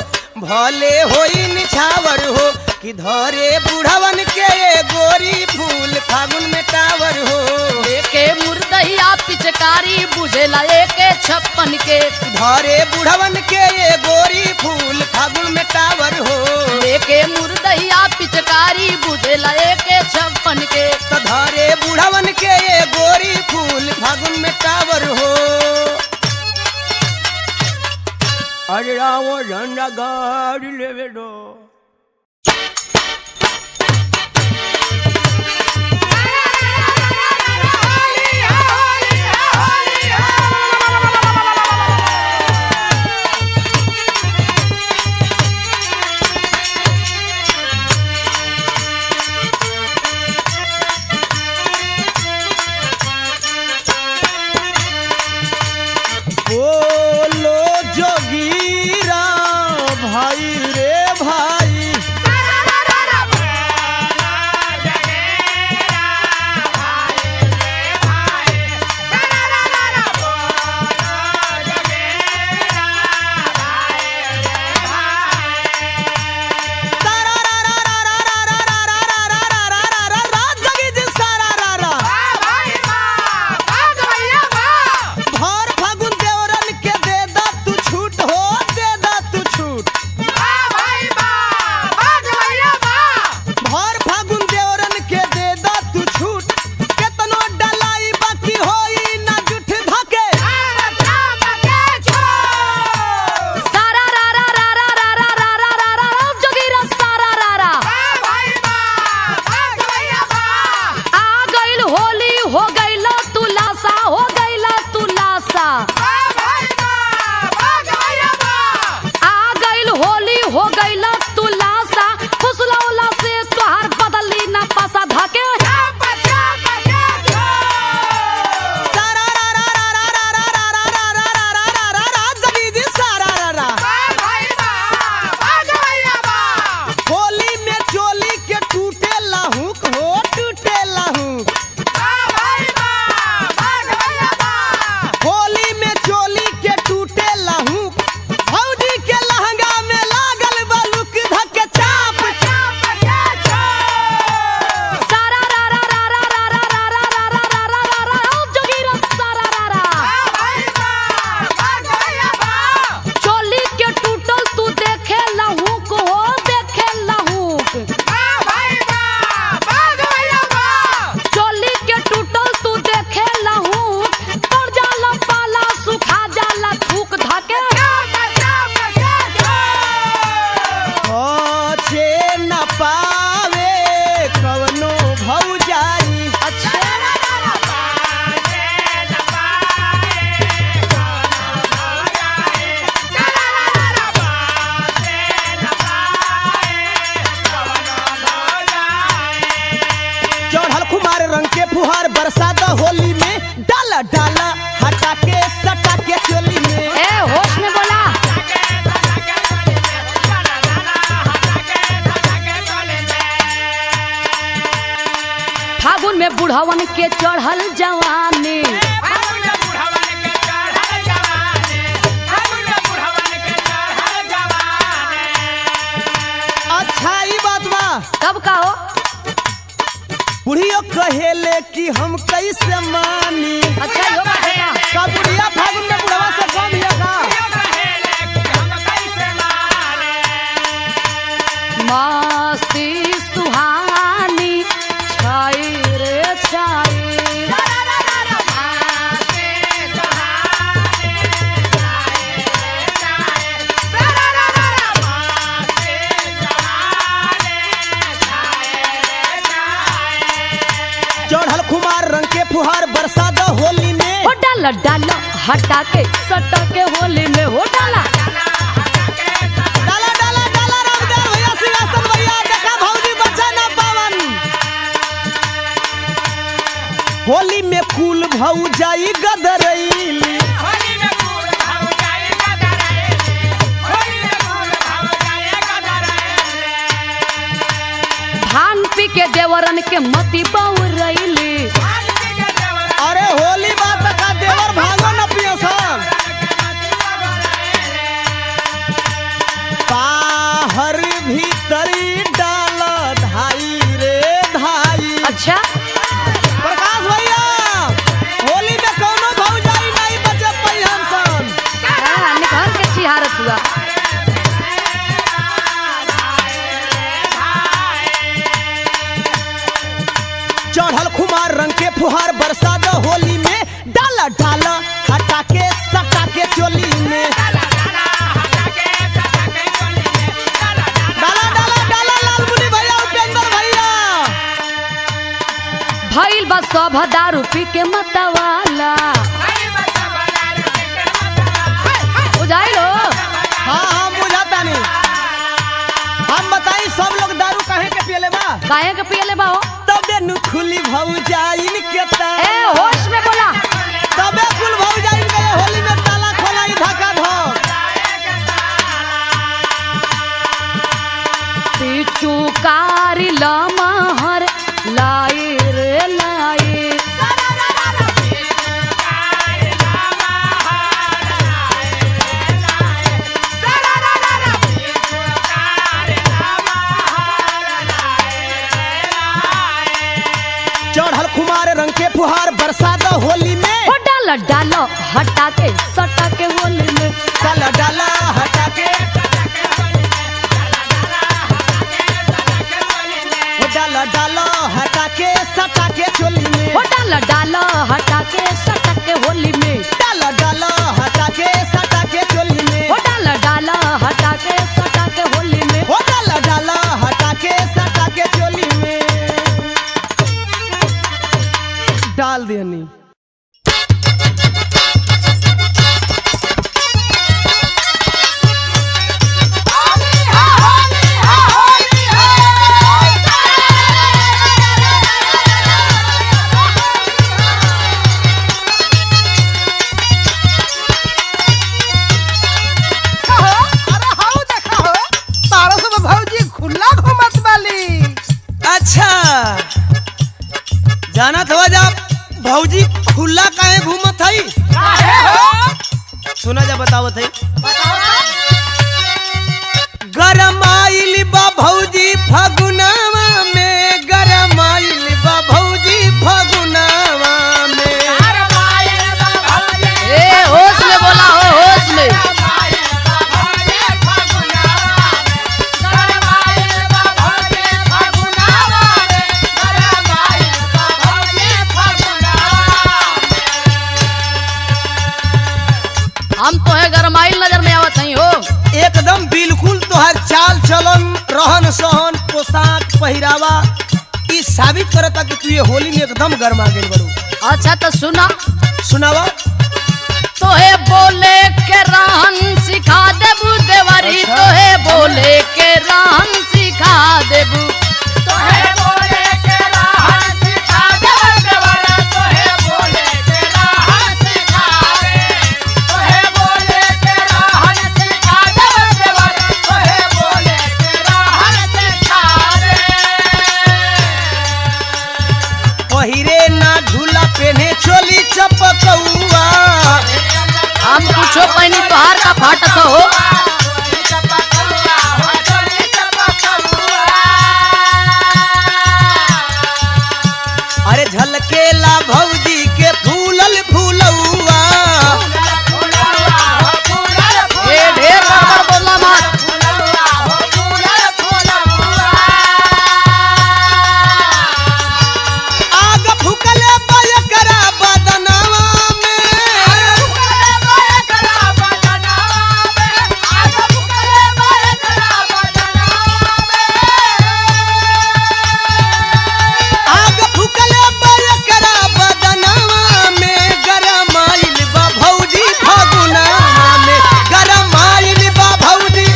भले होई निछावर हो कि धरे बुढ़वन के गोरी फूल फागुन में टावर हो। लेके मुर्दहिया पिचकारी बुझेला एके 56 के। धरे बुढ़वन के गोरी फूल फागुन में टावर हो। लेके मुर्दहिया पिचकारी बुझेला एके 56 के। तो धरे बुढ़वन के गोरी फूल फागुन में टावर हो। अरे रावो झंडा गाड़ी लेवे दो। बोलो जोगीरा भाई रे भाई। बरसात होली में डाला डाला हटा के सटा के चोली में। ए होश में बोला। फागुन में बुढ़वन के चढ़ल जवानी, अच्छा ये बात बा। तब का हो? बुढ़ियो कहेले कि हम कैसे मानी। अच्छा यो बात है का? का बुढ़िया फागुन में बुढ़वा से कम हिया का? मस्ती सुहानी छाई रे छाई। चढ़ल खुमार रंग के फुहार बरसा दो होली में। हो डाला डाला हटा के सटा के होली में हो डाला। डाला डाला डाला रामदेव भैया सिंहासन भैया देखा भौजी बचा ना पावन। होली में कुल भौजाई गदरैली। भान पी के देवरन के मती बउरैली। अरे होली बात का देवर भागो न पियो सब। बाहर भीतरी डाल धाई रे धाई। अच्छा प्रकाश भैया होली में कोनो भौजाई नहीं बचे पहियन सन। निकाल के चिहारत हुआ। चढ़ल खुमार रंग के फुहार बरसा दो होली में। डाला डाला हटा के सटा के चोली में। डाला डाला डाला लालमुनि भैया उपेंद्र भैया। भइल बा सब दारू पी के मतवाला। बुझाइलो? हाँ हाँ बुझाता नहीं। हम बताई सब लोग दारू काहे के पियले बा? काहे के पियले बा हो? तबे नु खुली भौजाइन के ए होश में बोला। तबे कुल भौजाइन के होली में ताला खोलाई धक्का धो। पीछू कारी लमहर लाई रे लाई। चढ़ल खुमार रंग के फुहार बरसा दो होली में। हो डाला डाला हटा के सटा के होली में। डाला डाला हटा के डाला डाला हटा के सटा के चोली में। हो डाला डाला हटा के सटा के होली में। डाला डाला हटा के सटा के चोली में। हो डाला डाला हटा के सटा के होली में। हो डाला डाला हटा के सटा के चोली में। डाल देनी। अच्छा जानत हो जा भौजी खुला काहे घूमत हई? सुना जा बतावत हई। गरमाइल बा भौजी फगुनावा में। गरमाइल बा भौजी फगुनावा में। ए होश में बोला हो होश में। हम तो है गरमाइल नजर में आवत नहीं हो। एकदम बिल्कुल तोहर चाल चलन रहन सहन पोशाक पहिरावा ई साबित करता कि तू ये होली में एकदम गरमा गेल बड़ू। अच्छा तो सुना सुनावा। तोहे बोले के रहन सिखा देबू देवरी। अच्छा। तोहे बोले के रहन सिखा देबू। पहिरे ना झूला पेने चोली चपकौआ। हम कुछो पहनी तोहार का फाटत हो। अरे झलकेला भौजी के फूलल फूलौआ। ए ढेर बार बोलना मत। आग फुकले बयकरा बदनवा में। आग फुकले बयकरा बदनवा में गरमाइल बा भौजी फगुनवा में। गरमाइल बा भौजी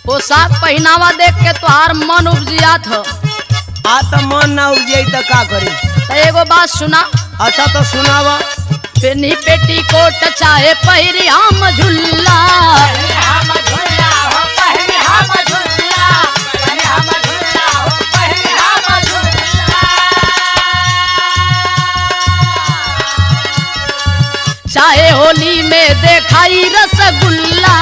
पोशाक पहनावा देख के तोहार मन उपजियात हो। आ त मन ना उजियई त का करी। तो एगो बात सुना। अच्छा तो सुनावा। पेनी पेटी कोट चाहे पहिरी हम झुल्ला। चाहे होली में देखाई रसगुल्ला।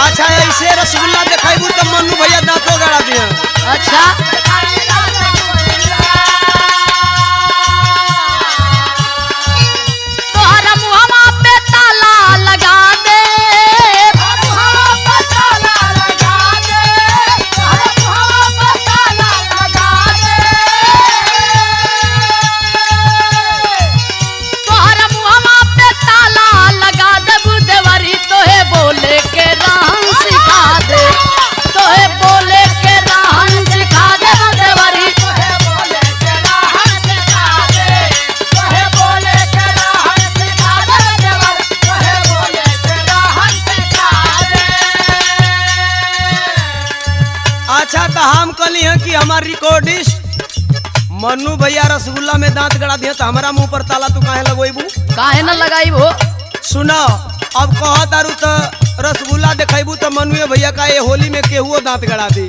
अच्छा ऐसे रसगुल्ला देखाइबू त मन्नू भैया दांतो गड़ा दिया। अच्छा तोहरा मुहवा पे ताला लगा दे। तोहरा मुहवा पे ताला लगा दे बुधवारी तोहे बोले के रहन सिखा दे। तोहे बोले के रहन सिखा दे बुधवारी। अच्छा तो हम कहली हैं कि हमार रिकॉर्डिस्ट मन्नू भैया रसगुल्ला में दांत गड़ा दिया तो हमारा मुंह पर ताला तू काहे लगोइबू। काहे न लगाई वो। सुनो अब कह तारू तो रसगुल्ला देखाइबू तो मन्नू भैया का ये होली में केहुओ दांत गड़ा दी।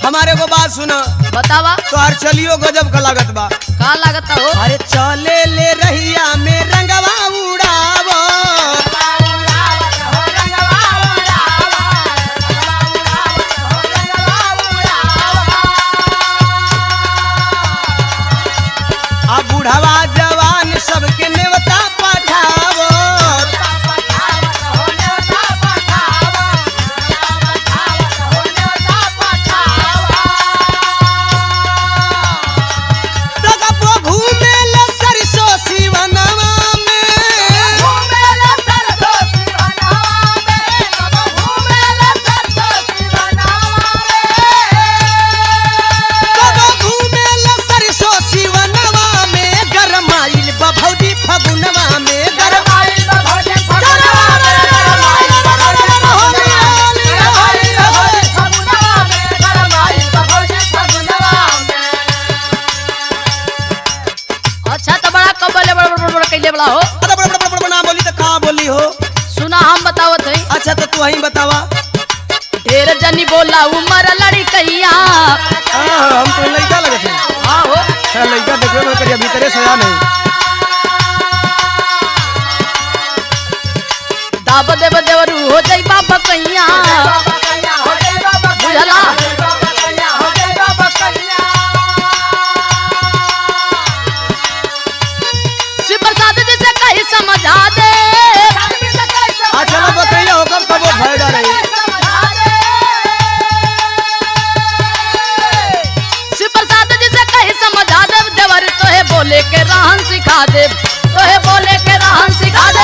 हमारे को बात सुना। बतावा तो हर चलियो गजब का लागत बा। का लागत हो। अरे चले ले रहिया में रंगवा उड़ावो। आ बुढ़वा जवान सबके नेवता पठावो। तो कबो घूमेले सरसों सिवनवा में। कबो घूमेले सरसों सिवनवा में गरमाइल बा भौजी फगुनवा में। गरमाइल बा भौजी फगुनवा में। गरमाइल बा भौजी फगुनवा में। अच्छा तो बड़ा कबले बड़ा कैले बड़ा हो। अरे बड़ा ना बोली तो का बोली हो। सुना हम बतावत हई। अच्छा तो तू ही बतावा। ढेर जनी बोला उमर लड़ी कैया। हम तो लड़का लगते हैं। हाँ हो। लड़का देखो मैं करिया भीतरे सोया नहीं। दाब देव देवरू हो जाई बाबा कैया। बुझला शिव प्रसाद जी से कहीं समझा दे। अच्छा ना बताइए होकर तब वो फायदा नहीं। शिव प्रसाद जी से कहीं समझा दे देवर तोहे बोले के रहन सिखा दे। तोहे बोले के रहन सिखा दे।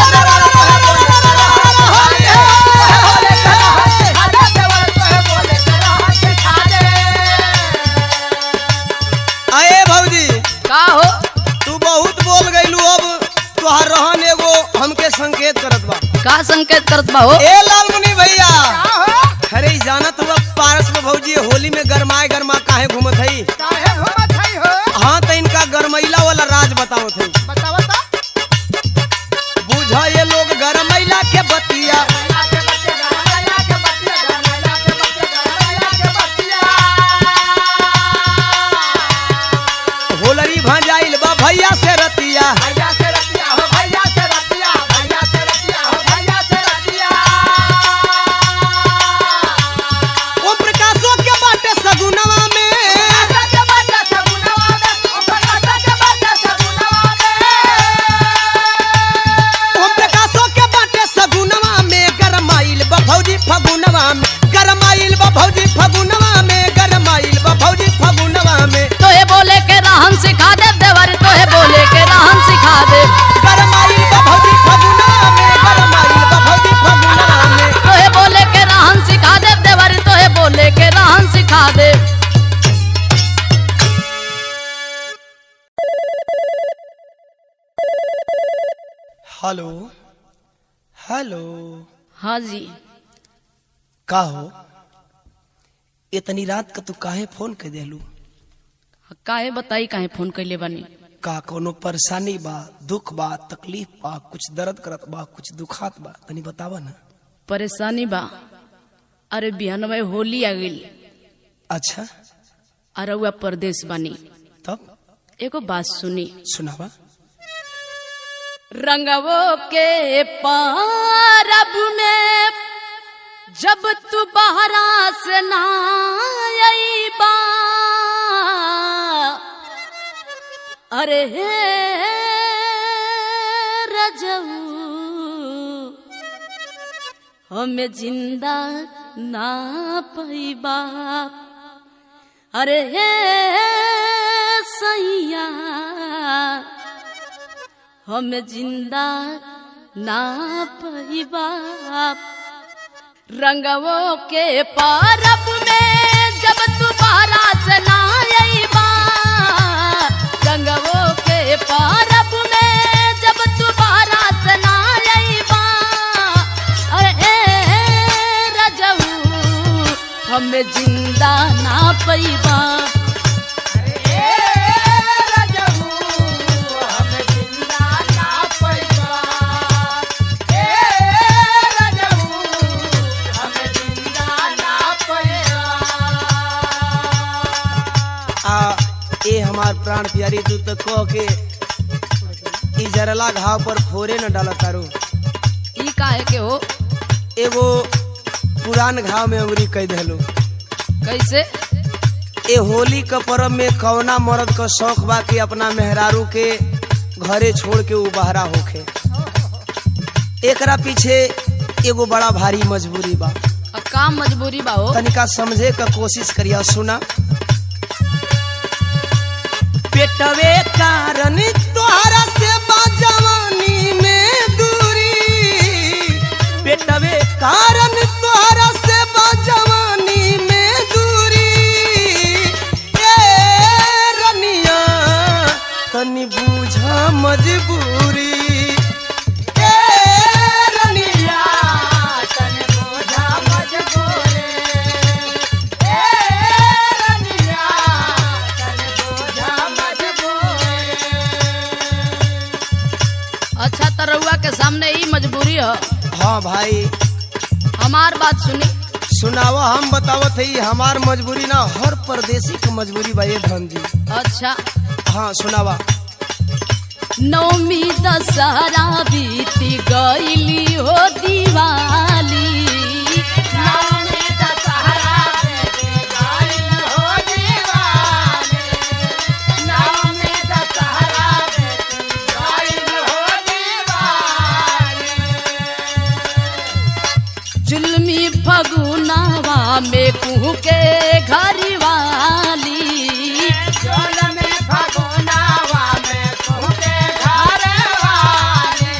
आए भौजी का हो। तू बहुत बोल गईलू। अब तुहार रहन एगो हमके संकेत करत बा। का संकेत करत बा हो। ए लालमुनि भैया अरे जानत हुआ पारस में भौजी होली में गरमाए गरमा काहे घूमत हई। हाँ तो इनका गरमैला वाला राज बताओ थे। बुझा ये लोग गरमैला के बतिया। होलरी भंजाइल बा भैया से रतिया ओम प्रकाशों के बाटे सगुनवा में ओम प्रकाशों के बाटे सगुनवा में गरमाइल बा भौजी फगुनवा में गरमाइल बा भौजी फगुनवा में गरमाइल बा भौजी फगुनवा में तोहे बोले के रहन सिखा दे देवर तोहे बोले के रहन सिखा दे गरमाइल बा भौजी फगुनवा में गरमाइल बा भौजी फगुनवा में तोहे बोले के रहन सिखा दे देवर तोहे बोले के रहन सिखा दे। हेलो हेलो हाँ जी का हो इतनी रात का तू काहे फोन कर देलू काहे बताई काहे फोन कैले बानी का कोनो परेशानी बा दुख बा तकलीफ बा कुछ दर्द करत बा कुछ दुखात बा तनी बतावा ना परेशानी बा अरे बिहान में होली आ गई अच्छा अरे हुआ परदेश बानी तब एगो बात सुनी सुनावा रंगवो के पारब में जब तू बहरा से ना आईबा अरे हे रजऊ हमें जिंदा ना पाईबा अरे हे सैया हम जिंदा ना पाईबा रंगवो के पारब में जब तू बहरा से ना आईबा रंगवो के पारब में जब तू बहरा से ना आईबा अरे रजऊ हम जिंदा ना पाईबा ए हमार प्राण प्यारी तू तो कह के ई जरला घाव पर फोरे न डाला तारू ई काहे के हो एगो पुरान घाव में अंगुरी कह देलू कैसे ए होली का पर्व में कौना मर्द का शौक बा कि अपना मेहरारू के घरे छोड़ के उ बहरा होखे एकरा पीछे एगो बड़ा भारी मजबूरी बा काम मजबूरी बा हो तनिका समझे का कोशिश करिया सुना पेटवे कारण तोहरा से जवानी में दूरी पेटवे कारण तोहरा से जवानी में दूरी ए रनिया तनी बूझा मजबूरी ए रनिया तनी बूझा मजबूरी ए रनिया अच्छा तरौआ के सामने ही मजबूरी हो हाँ भाई हमार बात सुनी सुनावा हम बतावत है हमार मजबूरी ना हर परदेसी की मजबूरी भाई धन जी अच्छा हाँ सुनावा नौमी दशहरा बीती गईली हो दिवाली नौमी दशहरा बीती गईली हो दिवाली नौमी दशहरा बीती गईली हो दिवाली जुल्मी फगुनावा में कुह के घरी वाली जुल्मी फगुनावा में कुह के घर वाली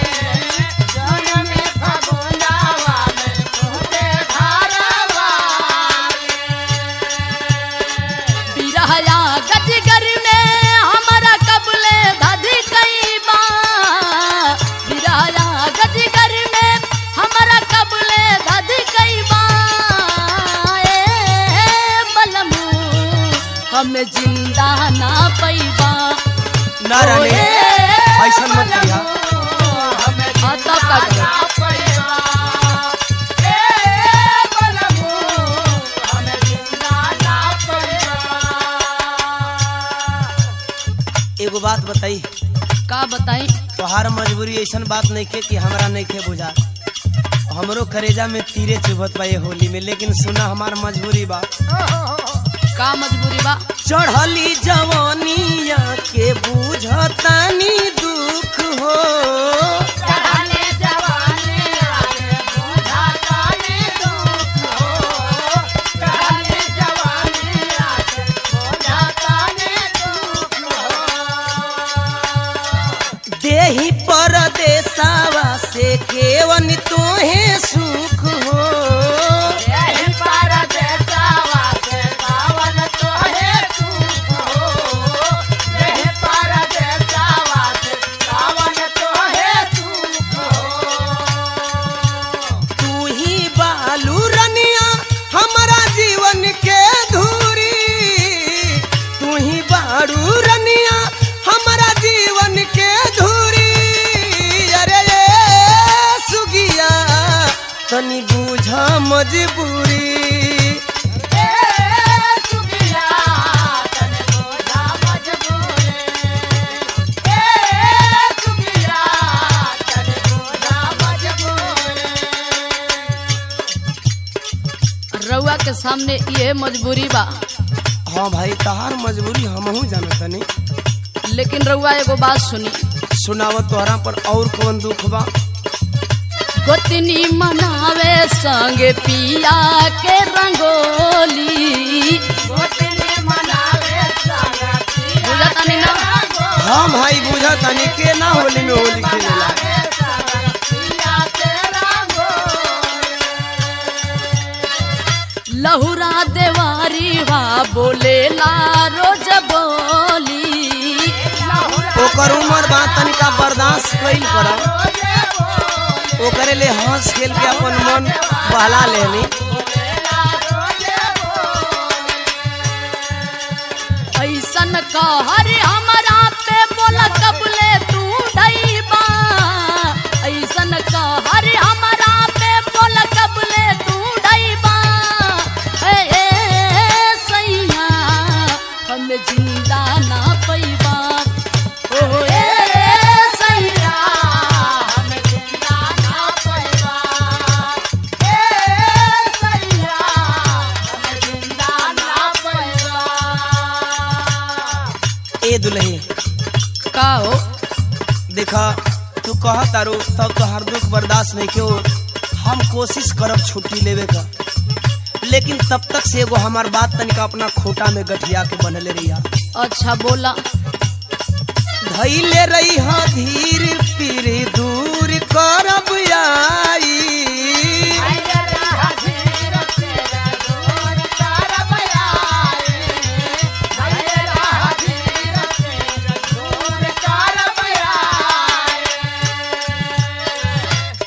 जुल्मी फगुनावा में कुह के घर वाली बिरहया गजगर में हमारा कबले धधी कई बा बिरहया गजगर में हमारा कबले धधी कई बा हमें जिंदा ना पैबा ना रानी ऐसा मत किया तब का एगो बात बताई। का बताई? तोहार मजबूरी ऐसन बात नहीं के कि हमरा नहीं के बुझा। हमरो करेजा में तीरे चुभत बा ये होली में, लेकिन सुना हमार मजबूरी बा। का मजबूरी बा? चढ़ली जवानिया के बुझतानी दुख हो। देही परदेसावा से केवन तोहे सुख हो। तू ही बालू रनिया हमारा जीवन के धूरी। तू ही बालू रनिया हमारा जीवन के धूरी। अरे ये सुगिया तनी बुझा मजबूरी। रउआ के सामने ये मजबूरी बा। हाँ भाई तहार मजबूरी हमहू जानत नहीं, लेकिन रउआ एगो बात सुनी। सुनावत तोहरा पर और कौन दुख बा। गोतनी मनावे संगे पिया के रंगोली। बुझतानी ना? हाँ भाई बुझा तानी के ना होली में होली खेलेला। लहुरा देवारी वा बोलेला रोज बोली। ओकर उम्र बा तनिका बर्दाश्त कइल करा। ओकरे ले हंस खेल के अपन मन बहला लेनी। ऐसन कहर हमारा पे बोला कबले तू ढईबा। ऐसन कहर हमारा पे बोला कबले तू ढईबा। ए सैया हम जिंदा ना पैबा। ओ सैया हम जिंदा ना पैबा। सैया हम जिंदा ना पैबा। ए दुल्ही का हो? देखा तू कह तारू तब तो हर दुख बर्दाश्त नहीं क्यों। हम कोशिश करब छुट्टी लेवे का, लेकिन तब तक से एगो हमार बात तनिका अपना खोटा में गठिया के बनले रहिया। अच्छा बोला। धैले रही हाँ धीर पीर दूर करब आई।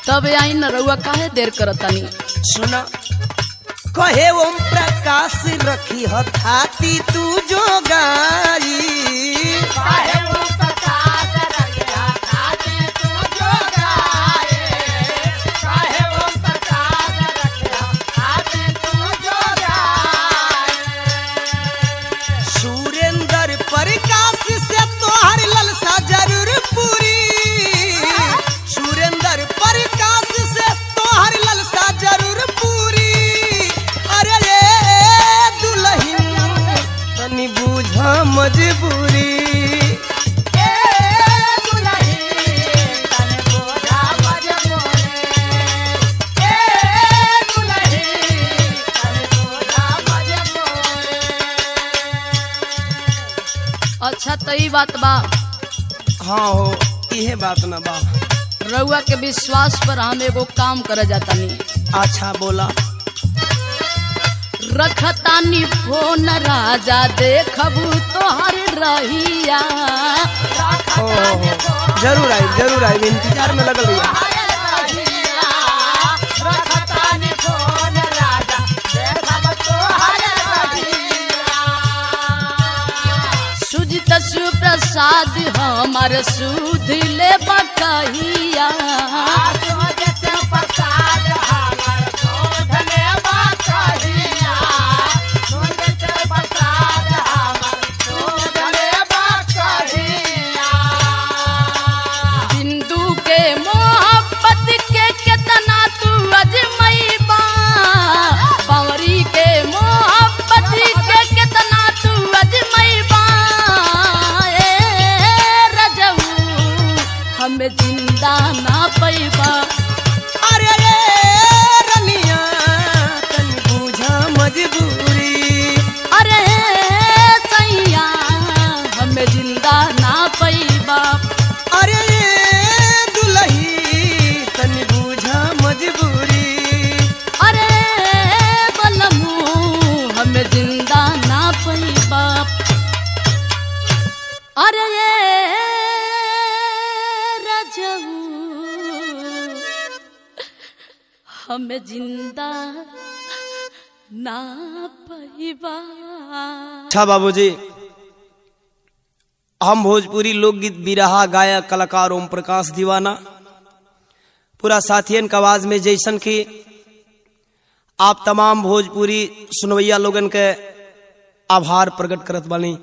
तब आई न रउआ काहे देर करतानी? सुना कहे ओम प्रकाश रखी हथाती तू जो गाई। सुरेंद्र प्रकाश से तोहर ललसा जरूर पूरी। सुरेंद्र प्रकाश से तोहर ललसा जरूर पूरी। अरे ये दुल्हन तनी बुझा मजबूरी। अच्छा तो ई बात बा। हाँ हो इहे बात ना बा। रउआ के विश्वास पर हम एगो काम करे जातानी। अच्छा बोला। रखतानी फोन राजा देखबू तोहर रहिया। ओ जरूर आई इंतजार में लगल भैया। सुजित सुप्रसाद हमार सुध ले बकहिया। हमें जिंदा ना पैबा। अरे रे रनिया तन बूझा मजबूरी। अरे सैया हमें जिंदा ना पैबा। अरे रे दुलही तन बूझा मजबूरी। अरे बलमू हमें जिंदा ना पैबा। अरे ये रजऊ हमें जिंदा ना पैबा। अच्छा बाबूजी, हम भोजपुरी लोकगीत बिरहा गायक कलाकार ओम प्रकाश दीवाना पूरा साथियन का आवाज में जैसन की आप तमाम भोजपुरी सुनवैया लोगन के आभार प्रकट करत बानी।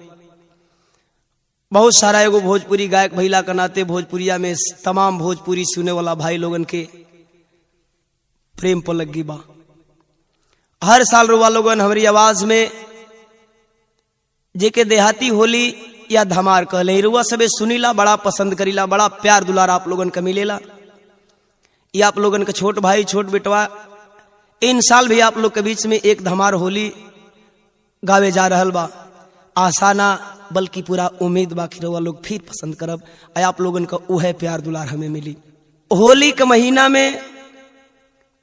बहुत सारा एगो भोजपुरी गायक भैला के नाते भोजपुरिया में तमाम भोजपुरी सुने वाला भाई लोगन के प्रेम पर लगी बा। हर साल रुआ लोगन हमारी आवाज में जेके देहाती होली या धमार कहले रुआ सबे सुनीला, बड़ा पसंद करीला, बड़ा प्यार दुलार आप लोगन का मिलेला। ये आप लोगन के छोट भाई छोट बेटवा इन साल भी आप लोग के बीच में एक धमार होली गावे जा रहल बा। आसाना बल्कि पूरा उम्मीद बा कि रुआ लोग फिर पसंद करब। आप लोगन का उहे प्यार दुलार हमें मिली। होली के महीना में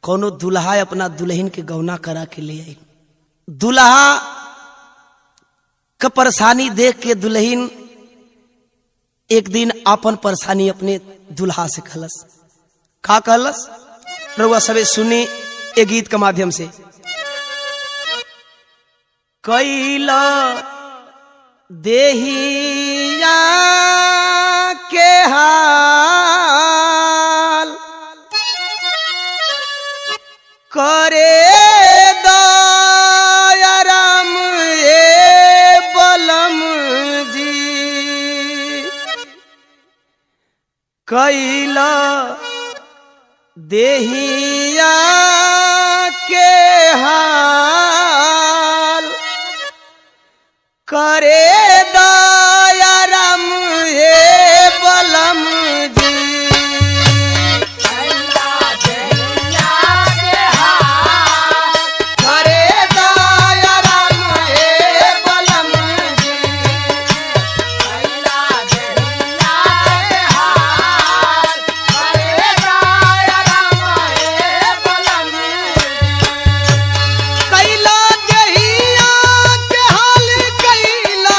कोनो दुल्हा अपना दुल्हन के गौना करा के ले आई। दुल्हा का परेशानी देख के दुल्हन एक दिन अपन परेशानी अपने दुल्हा से कहलस। का कहलस रउआ सबे सुनी ए गीत के माध्यम से। कैला देहिया के हाल करे दयाराम ए बलम जी। कैला देहिया के हाल करे दयाराम ए बलम जी। करे दयाराम ए बलम जी। कैला देहिया के हाल कैला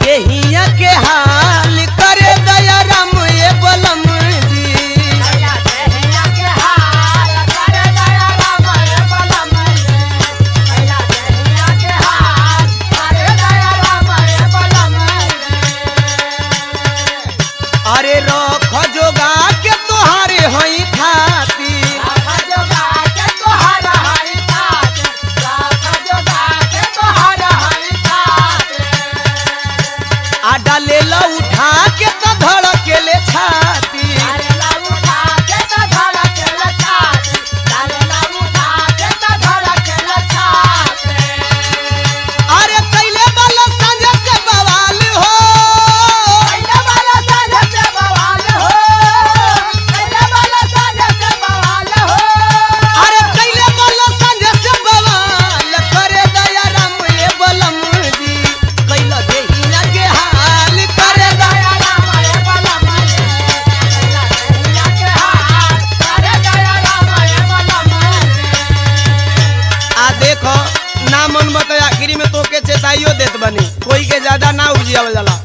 देहिया के हाल करे दया राम ये बलम जी। अरे रख जोगा के तोहारे हई खाती आ डाले ला उठा के तो धड़के ले छाती। अरे कैले वाला संजय से बवाल हो अरे कैले वाला संजय से बवाल करे दया राम ये बलम जी। कैला देहिया के हाल करे दया राम ये बलम जी। आ देखो ना मन बता आखिरी में तो के चेताइयो देत बनी कोई के ज्यादा ना उजियावल जाला।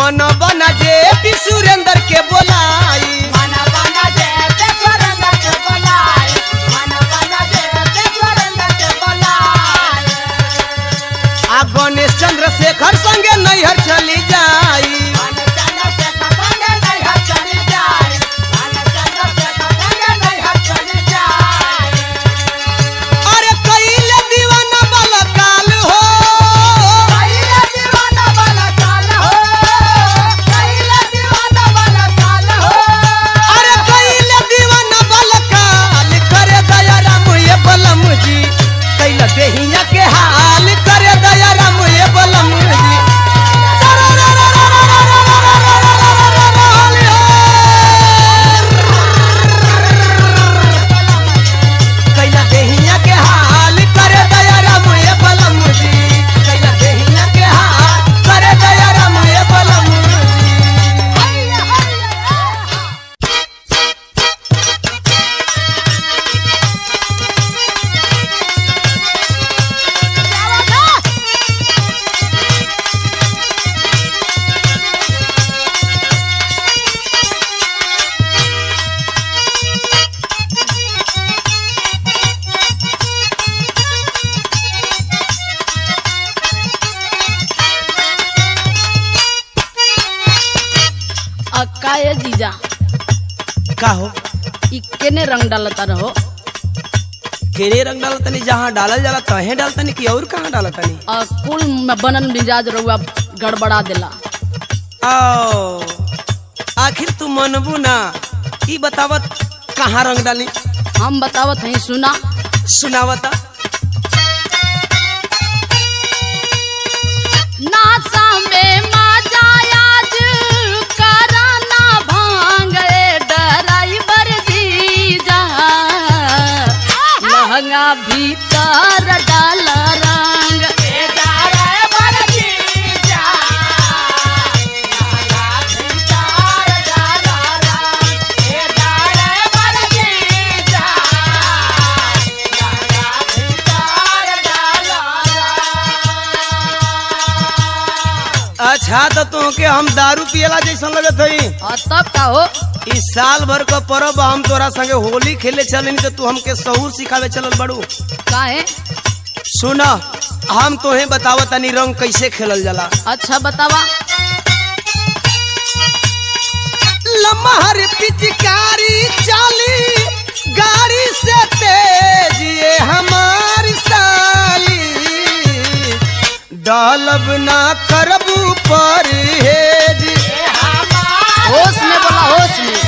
मन बना जे सुरेंद्र के बोलाई आ गणेश चंद्रशेखर संगे नैहर चली जाई। अरे कैले दीवाना वाला काल हो अरे कैले दीवाना वाला काल करे दया राम ये बलम जी। कैला देहिया के हाल करे दया राम ये बलम जी। कैला देहिया के हाल करे दया राम ये बलम जी। कैला देहिया के हाल करे दया राम ये बलम जी। काये जीजा का हो ई केने रंग डालता रहो? केरे रंग डालत तनी जहाँ डालल जाला तहे डालत तनी कि और कहाँ डालत तनी? कुल में बनन मिजाज रहुआ गड़बड़ा देला। आओ आखिर तू मनबू ना ई बतावत कहाँ रंग डाली? हम बतावत हई सुना। सुनावता नासा में माजा आज कराना भांग ड्राइवर जीजा लहंगा भीतर डाला रंग अच्छा तो तुमके हम दारू पियला जैसा लगत हई। और तब का हो? इस साल भर का पर्व हम तोरा संगे होली खेले चलनी तो तू हमके सहूर सिखावे चलल बड़ू। काहे? सुना हम तोहे बतावत तनी रंग कैसे खेलल जाला। अच्छा बतावा। लम्हर पिचकारी चाली गाड़ी से तेज ये हमारी साली डालब ना करबू परहेज। होश में बोला, होश में।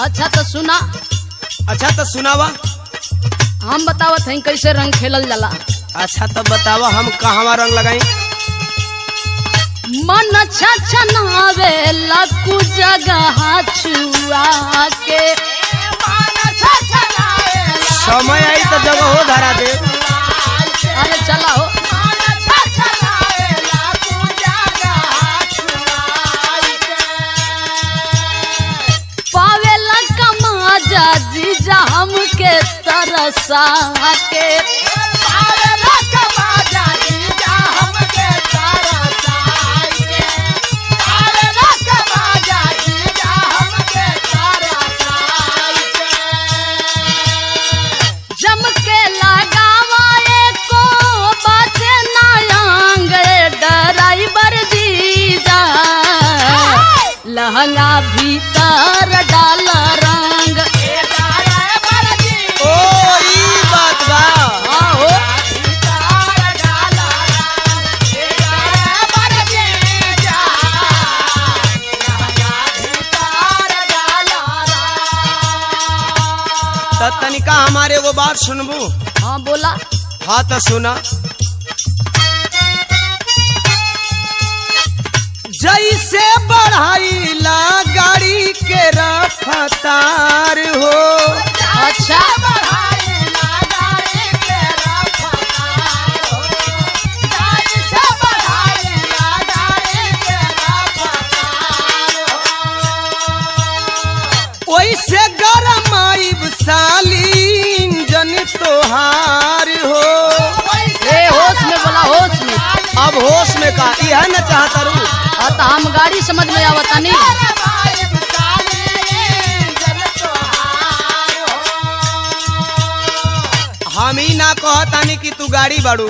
अच्छा तो सुना। अच्छा तो सुनावा। हम बतावत हई कैसे रंग खेलल जाला। अच्छा तो बतावा हम कहाँ रंग लगाई? मन छछनावे लकु जगह छुआ के समय आई तो जगह हो धरा दे। अरे चला हो। तरसा के जम के लगावाए को बाजे नायांग ड्राइवर जीजा लहंगा भीतर डाल रंग। ओ ई बात बा। आहो त तनिका हमारे वो बात सुनबू। हाँ बोला। हाँ तो सुना। जैसे बढ़ाईला गाड़ी के रफ्तार हो। अच्छा वैसे गरमाइब साली इंजन तोहार हो। ए होश में बोला, होश में। अब होश में का यह न चाहता रू। तो हम गाड़ी समझ में आवता नहीं। हम ही ना कहतानी कि तू गाड़ी बाड़ू,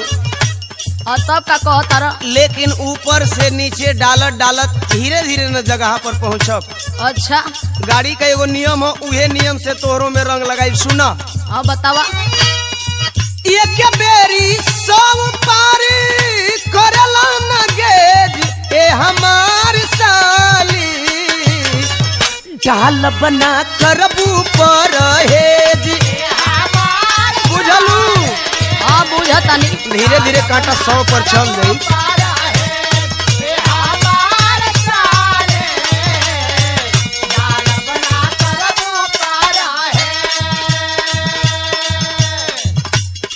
और तब का कहता रह। लेकिन ऊपर से नीचे डालत डालत धीरे धीरे न जगह पर पहुँचब। अच्छा गाड़ी का एगो नियम हो, उहे नियम से तोहरों में रंग लगाई। सुना। हाँ बतावा। एक बेरी सब पारी करला न गेज ए हमार साली डाल बना करबू परहेज। बुझलू। हाँ बुझता नहीं। धीरे धीरे कांटा 100 पर चल गई।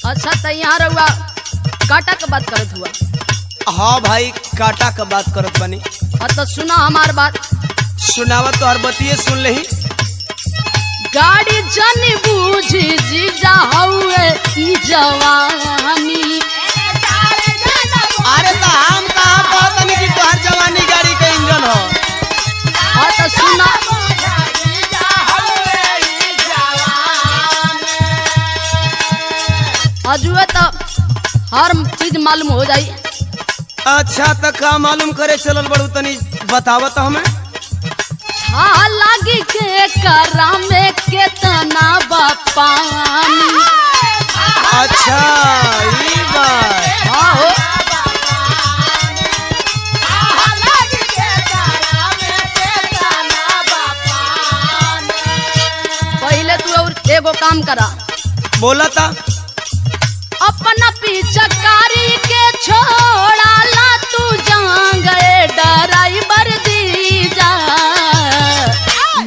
अच्छा तो यहाँ रहुआ काटा के बात करत हुआ। हाँ भाई काटा का बात करत बनी। हाँ तो सुना हमार बात। सुनावत तो हर बतिये सुन लही। गाड़ी जनी बूझी जीजा हुए ई जवानी। अरे तो हम कहाँ कहतनी कि तोहर जवानी गाड़ी के इंजन हो। हाँ तो सुना। अजुए तो हर चीज मालूम हो जाई। अच्छा तो का मालूम करे चलल बड़ू तनी बतावत हमें। हाँ लागी के करा में केतना बापानी। अच्छा ई बात। हाँ हो। पहले तू और एगो काम करा। बोला था। अपना पिचकारी के छोड़ा ला तू जहाँ गए ड्राइवर दीजा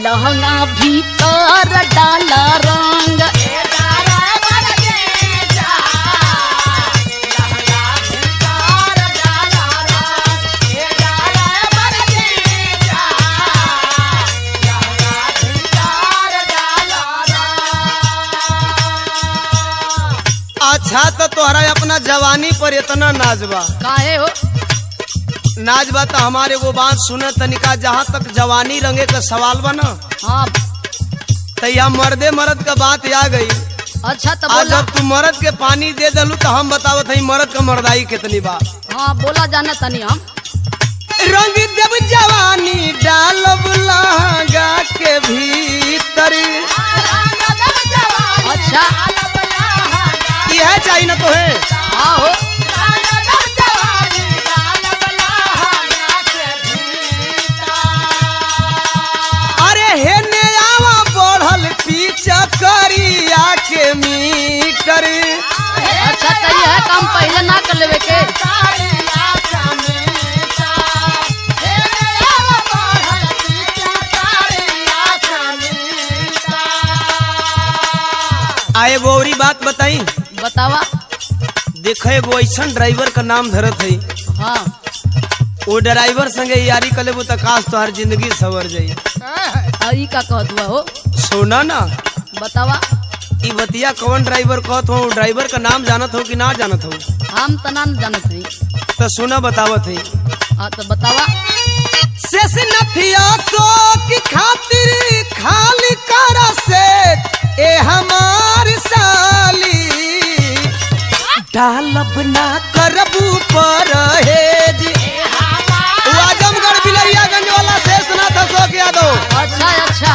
लहंगा भीतर डाला रंग। अच्छा तो तोहरा अपना जवानी पर इतना नाजबा। काहे हो? नाजबा तो हमारे वो बात सुन तनिका। जहाँ तक जवानी रंगे का सवाल बना। हाँ तो यह मर्दे मर्द का बात आ गई। अच्छा तो आज बोला। जब तू मर्द के पानी दे दलू तो हम बतावत हई मर्द का मर्दाई कितनी बात। हाँ बोला जाना तनी हम। रंग देव जवानी डालब लहंगा के भीतर। अच्छा यह चाहिए ना तो है। हाँ हो। अरे हे ने आवा बढ़ल पीछा करिया के मीटर। अच्छा तो यह काम पहले ना कर लेवे के। आए गौरी बात बताई। बतावा। देखे वो ऐसा ड्राइवर का नाम धरत है। हाँ वो ड्राइवर संगे यारी कर लेबू तो काश तो हर जिंदगी सवर जाई। ई का कहत हुआ हो? सोना ना। बतावा। ई बतिया कौन ड्राइवर कहत हो? ड्राइवर का नाम जानत हो कि ना जानत हो? हम त नाम जानत हई। तो सुना बतावत है। हाँ तो बतावा। शेष नथिया सो की खातिर खाली करा से ए हमार साली डालब ना करबू परहेज। वो आजमगढ़ बिलरियागंज वाला शेषनाथ अशोक यादव। अच्छा अच्छा।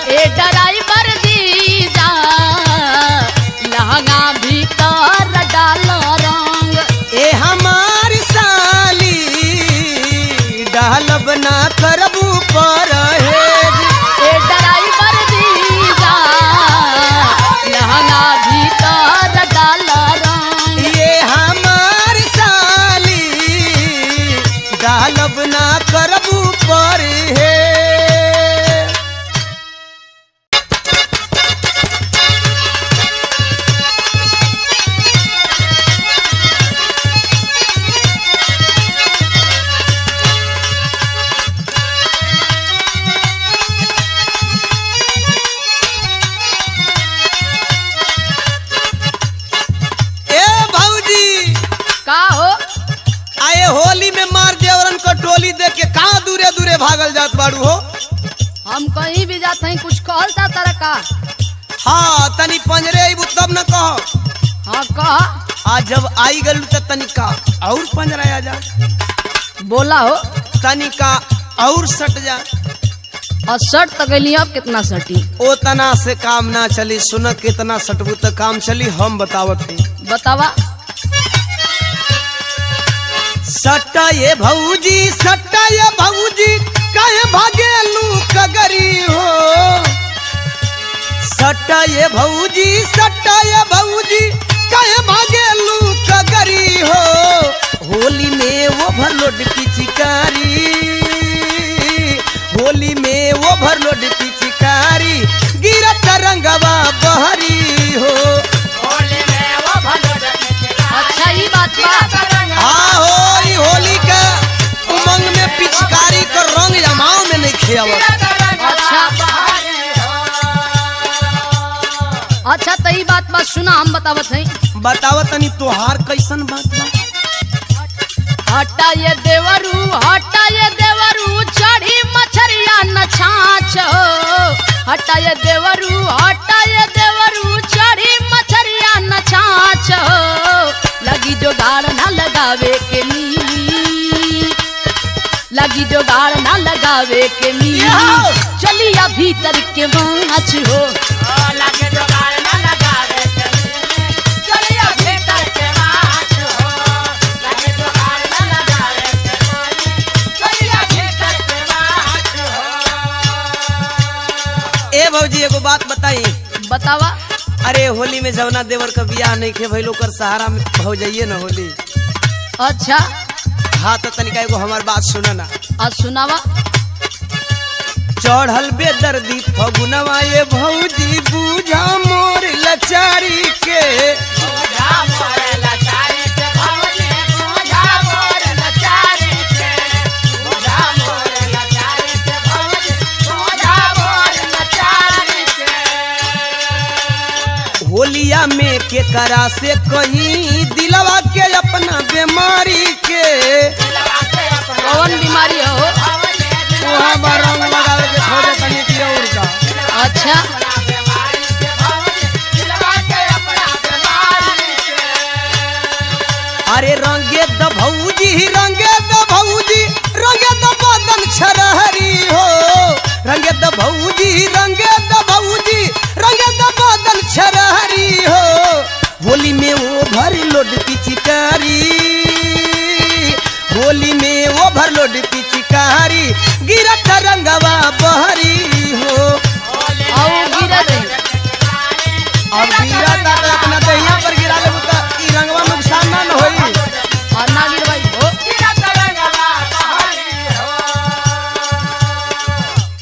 ए ड्राइवर जीजा लहंगा भीतर डाल रंग। ए हमार साली डालब ना करबू परहेज। ए ड्राइवर जीजा लहंगा भीतर डाल रंग। ये हमार साली डालब ना करबू परहेज। का हो? आए होली में मार देवरन को टोली देख के कहाँ दूरे दूरे भागल जात बाड़ू हो? हम कहीं भी जाते हैं कुछ कहल जा तारा का? हाँ तनी पंजरे आईबू तब न कहो। हाँ कह। आज जब आई गलू तो तनिका और पंजरा आ जा। बोला हो। तनिका और सट जा। और शर्ट तो गली अब कितना सटी? ओ तना से काम ना चली। सुन कितना सटबू तो काम चली। हम बतावत है। बतावा। सट्टा ये भौजी काहे भागेलू कगरी हो? सट्टा ये भौजी काहे भागेलू कगरी हो? होली में वो भरलोड पिचकारी, होली में वो भरलोड पिचकारी गिरत रंगवा बहरी हो। अच्छा ये बात बा। हाँ हो ई होली का उमंग में पिचकारी का रंग जमाव में नहीं खेवत। अच्छा तो ये बात बा सुना हम बतावत हैं। बतावत तनी तोहार कैसन बात बा? हटा ये देवरू चढ़ी मछरिया न छाछ हो। हटा ये देवरू चढ़ी मछरिया न छाछ हो। लगी जोगाड़ ना लगावे के नी, लगी जोगाड़ ना लगावे के नी। चलिया भीतर के माछ हो। लगे जोगाड़ ना लगावे के नी, चलिया भीतर के माछ हो। लगे जोगाड़ ना लगावे के नी, चलिया भीतर के माछ हो। ए भौजी एगो बात बताई। बतावा। अरे होली में जवना देवर का बियाह नहीं खे भइलो कर सहारा में हो जाइए ना होली। अच्छा हाँ तो तनिका एगो हमार बात सुना ना। आज सुनावा। चढ़ल बेदर्दी फगुनवा ये भौजी बूझा मोर लचारी के। होलिया में के करा से कहीं दिलवा के अपना बीमारी के। कौन बीमारी हो? वहाँ रंग लगावे के थोड़े तनी की और का। अच्छा अरे रंगे द भौजी रंगे द बदन छरहरी हो। रंगे द भौजी रंगे द बदन छरहरी हो। होली में वो भर लोड पिचकारी, होली में वो भर लोड पिचकारी गिरत रंगवा बहरी हो। और गिरत और गिरत अपना दहिया पर गिरा ले तो ई रंगवा नुकसान ना होई। और ना गिरवाई हो।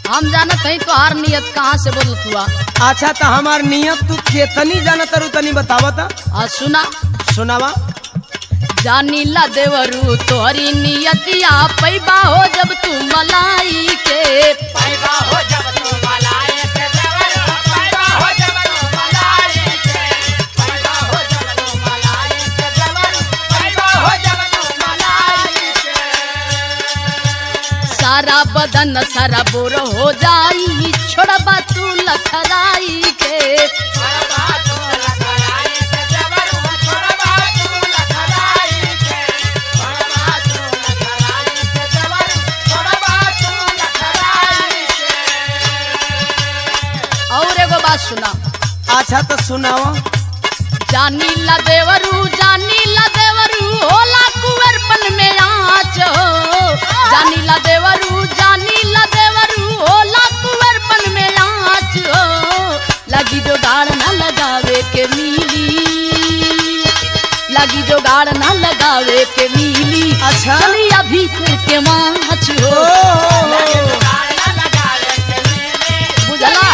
हम जानत हई तोहार नियत कहाँ से बोलत हुआ। अच्छा तो हमार नियत तू केतनी जानत रू तनी बतावता। आज सुना। सुनावा। जानी ला देवरू तोहरी नियतिया पैबा हो जब तू मलाई के पैबा हो जब तू मलाई के देवरू पैबा हो जब तू मलाई के पैबा हो जब तू मलाई के देवरू पैबा हो जब तू मलाई के सारा बदन सारा बोर हो जाई छोड़बा तू लखराई के छोड़बा तू लखराई के देवरू छोड़बा तू लखराई के छोड़बा तू लखराई के देवरू छोड़बा तू लखराई के और एगो बात सुना। अच्छा तो सुनाओ। जानी ला देवरू होला कुंवरपन में आँच हो जानी ला देवरू होला कुंवरपन में आँच हो लगी जोगाड़ ना लगावे के मिली लगी जोगाड़ ना लगावे के मिली अच्छा। चलिया भीतर के माँच हो बुझला।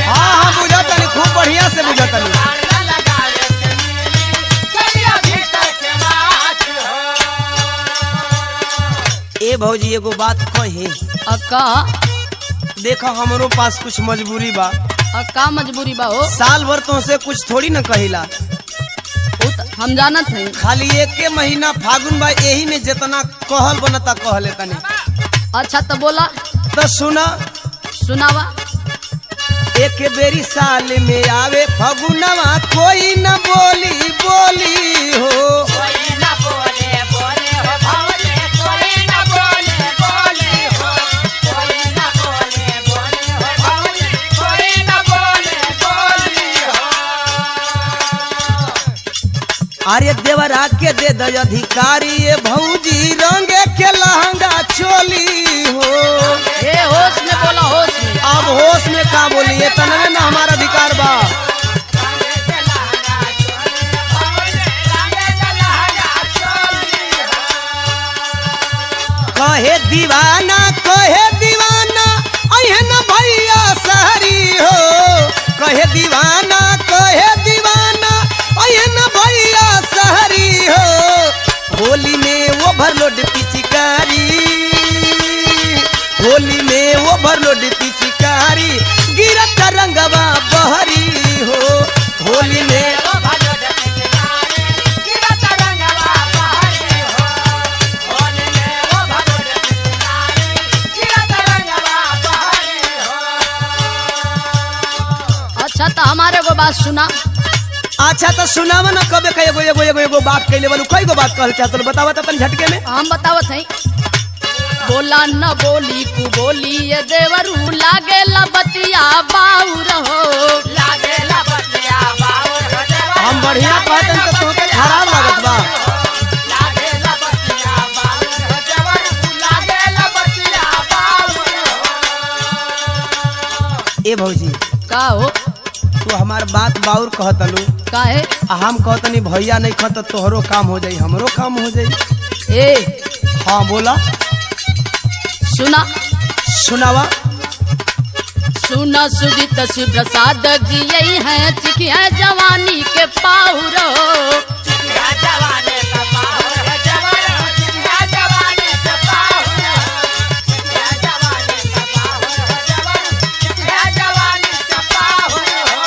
हाँ हाँ बुझातनी खूब बढ़िया से बुझातनी। ए भौजी एगो बात कही। अक्का देखो हमरो पास कुछ मजबूरी बा। अक्का मजबूरी बा हो साल भर तो से कुछ थोड़ी न कहिला। हम जानत हैं। खाली एक महीना फागुन बा यही में जितना कहल बनता कहले तनी। अच्छा तो बोला तो सुना सुनावा। एक बेरी साल में आवे फगुनवा कोई न बोली बोली हो कोई न बोले बोले हो भौले कोई न बोले बोले हो कोई न बोले बोले हो भौले कोई न बोले बोले हो अरे देवरा के दे द अधिकारी ये भौजी रंगे के लहंगा चोली हो। ए होश में बोला होश में। अब होश में का बोली ये तनवे ना हमारा अधिकार बा। कहे दीवाना अहे न भैया सहरी हो कहे दीवाना अहे न भैया सहरी हो। होली में ओवरलोड पिचकारी गिरत रंगवा बहरी हो। होली में अच्छा तो हमारे को बात सुना। अच्छा तो सुनावा ना कबे का एगो बात कहले वालू कई गो बात कहल चाहत बतावा तन झटके में। हम बतावत हैं। बोला न बोली कु बोली ये देवरू लागे बतिया बाउर हो लागेला बतिया बाउर हो देवरू हम बढ़िया कहतन तो तोके खराब लागत बा। लागेला बतिया बाउर हो देवरू लागेला बतिया बाउर हो। ए भौजी का हो तू हमार बात बाउर कहतलू काहे हम कहतनी भैया नहीं खत तोहरो काम हो जाई हमरो काम हो जाई। ए हाँ बोला सुना सुनावा। सुना सुजित शिव प्रसाद जी यही है चिकिया जवानी के पाउर हो चिकिया जवानी का पाउर हो देवरू चिकिया जवानी का पाउर हो चिकिया जवानी का पाउर हो देवरू चिकिया जवानी का पाउर हो।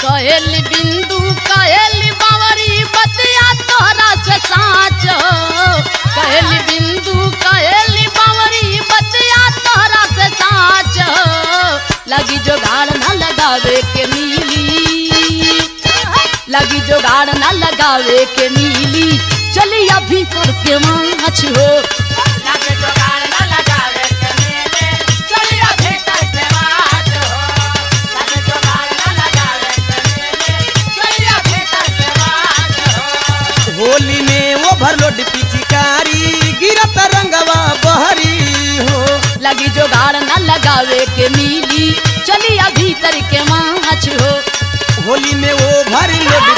कहेली बिंदु कहेली बावरी बतिया तोहरा से साँच हो कहेली बिंदु कहेली बावरी बतिया तोहरा से साँच हो लगी जोगाड़ ना लगावे के मिली लगी जोगाड़ ना लगावे के मिली चलिया भीतर के माछ हो लागे जोगाड़ न लगावे के मेले चलिया भीतर के बात हो लागे जोगाड़ न लगावे के मेले चलिया भीतर के बात हो। होली में ओवरलोड पिचकारी गिरत रंगवा बहरी हो लगी जोगाड़ ना लगावे के मिली चलिया भीतर के माछ हो होली में ओवरलोड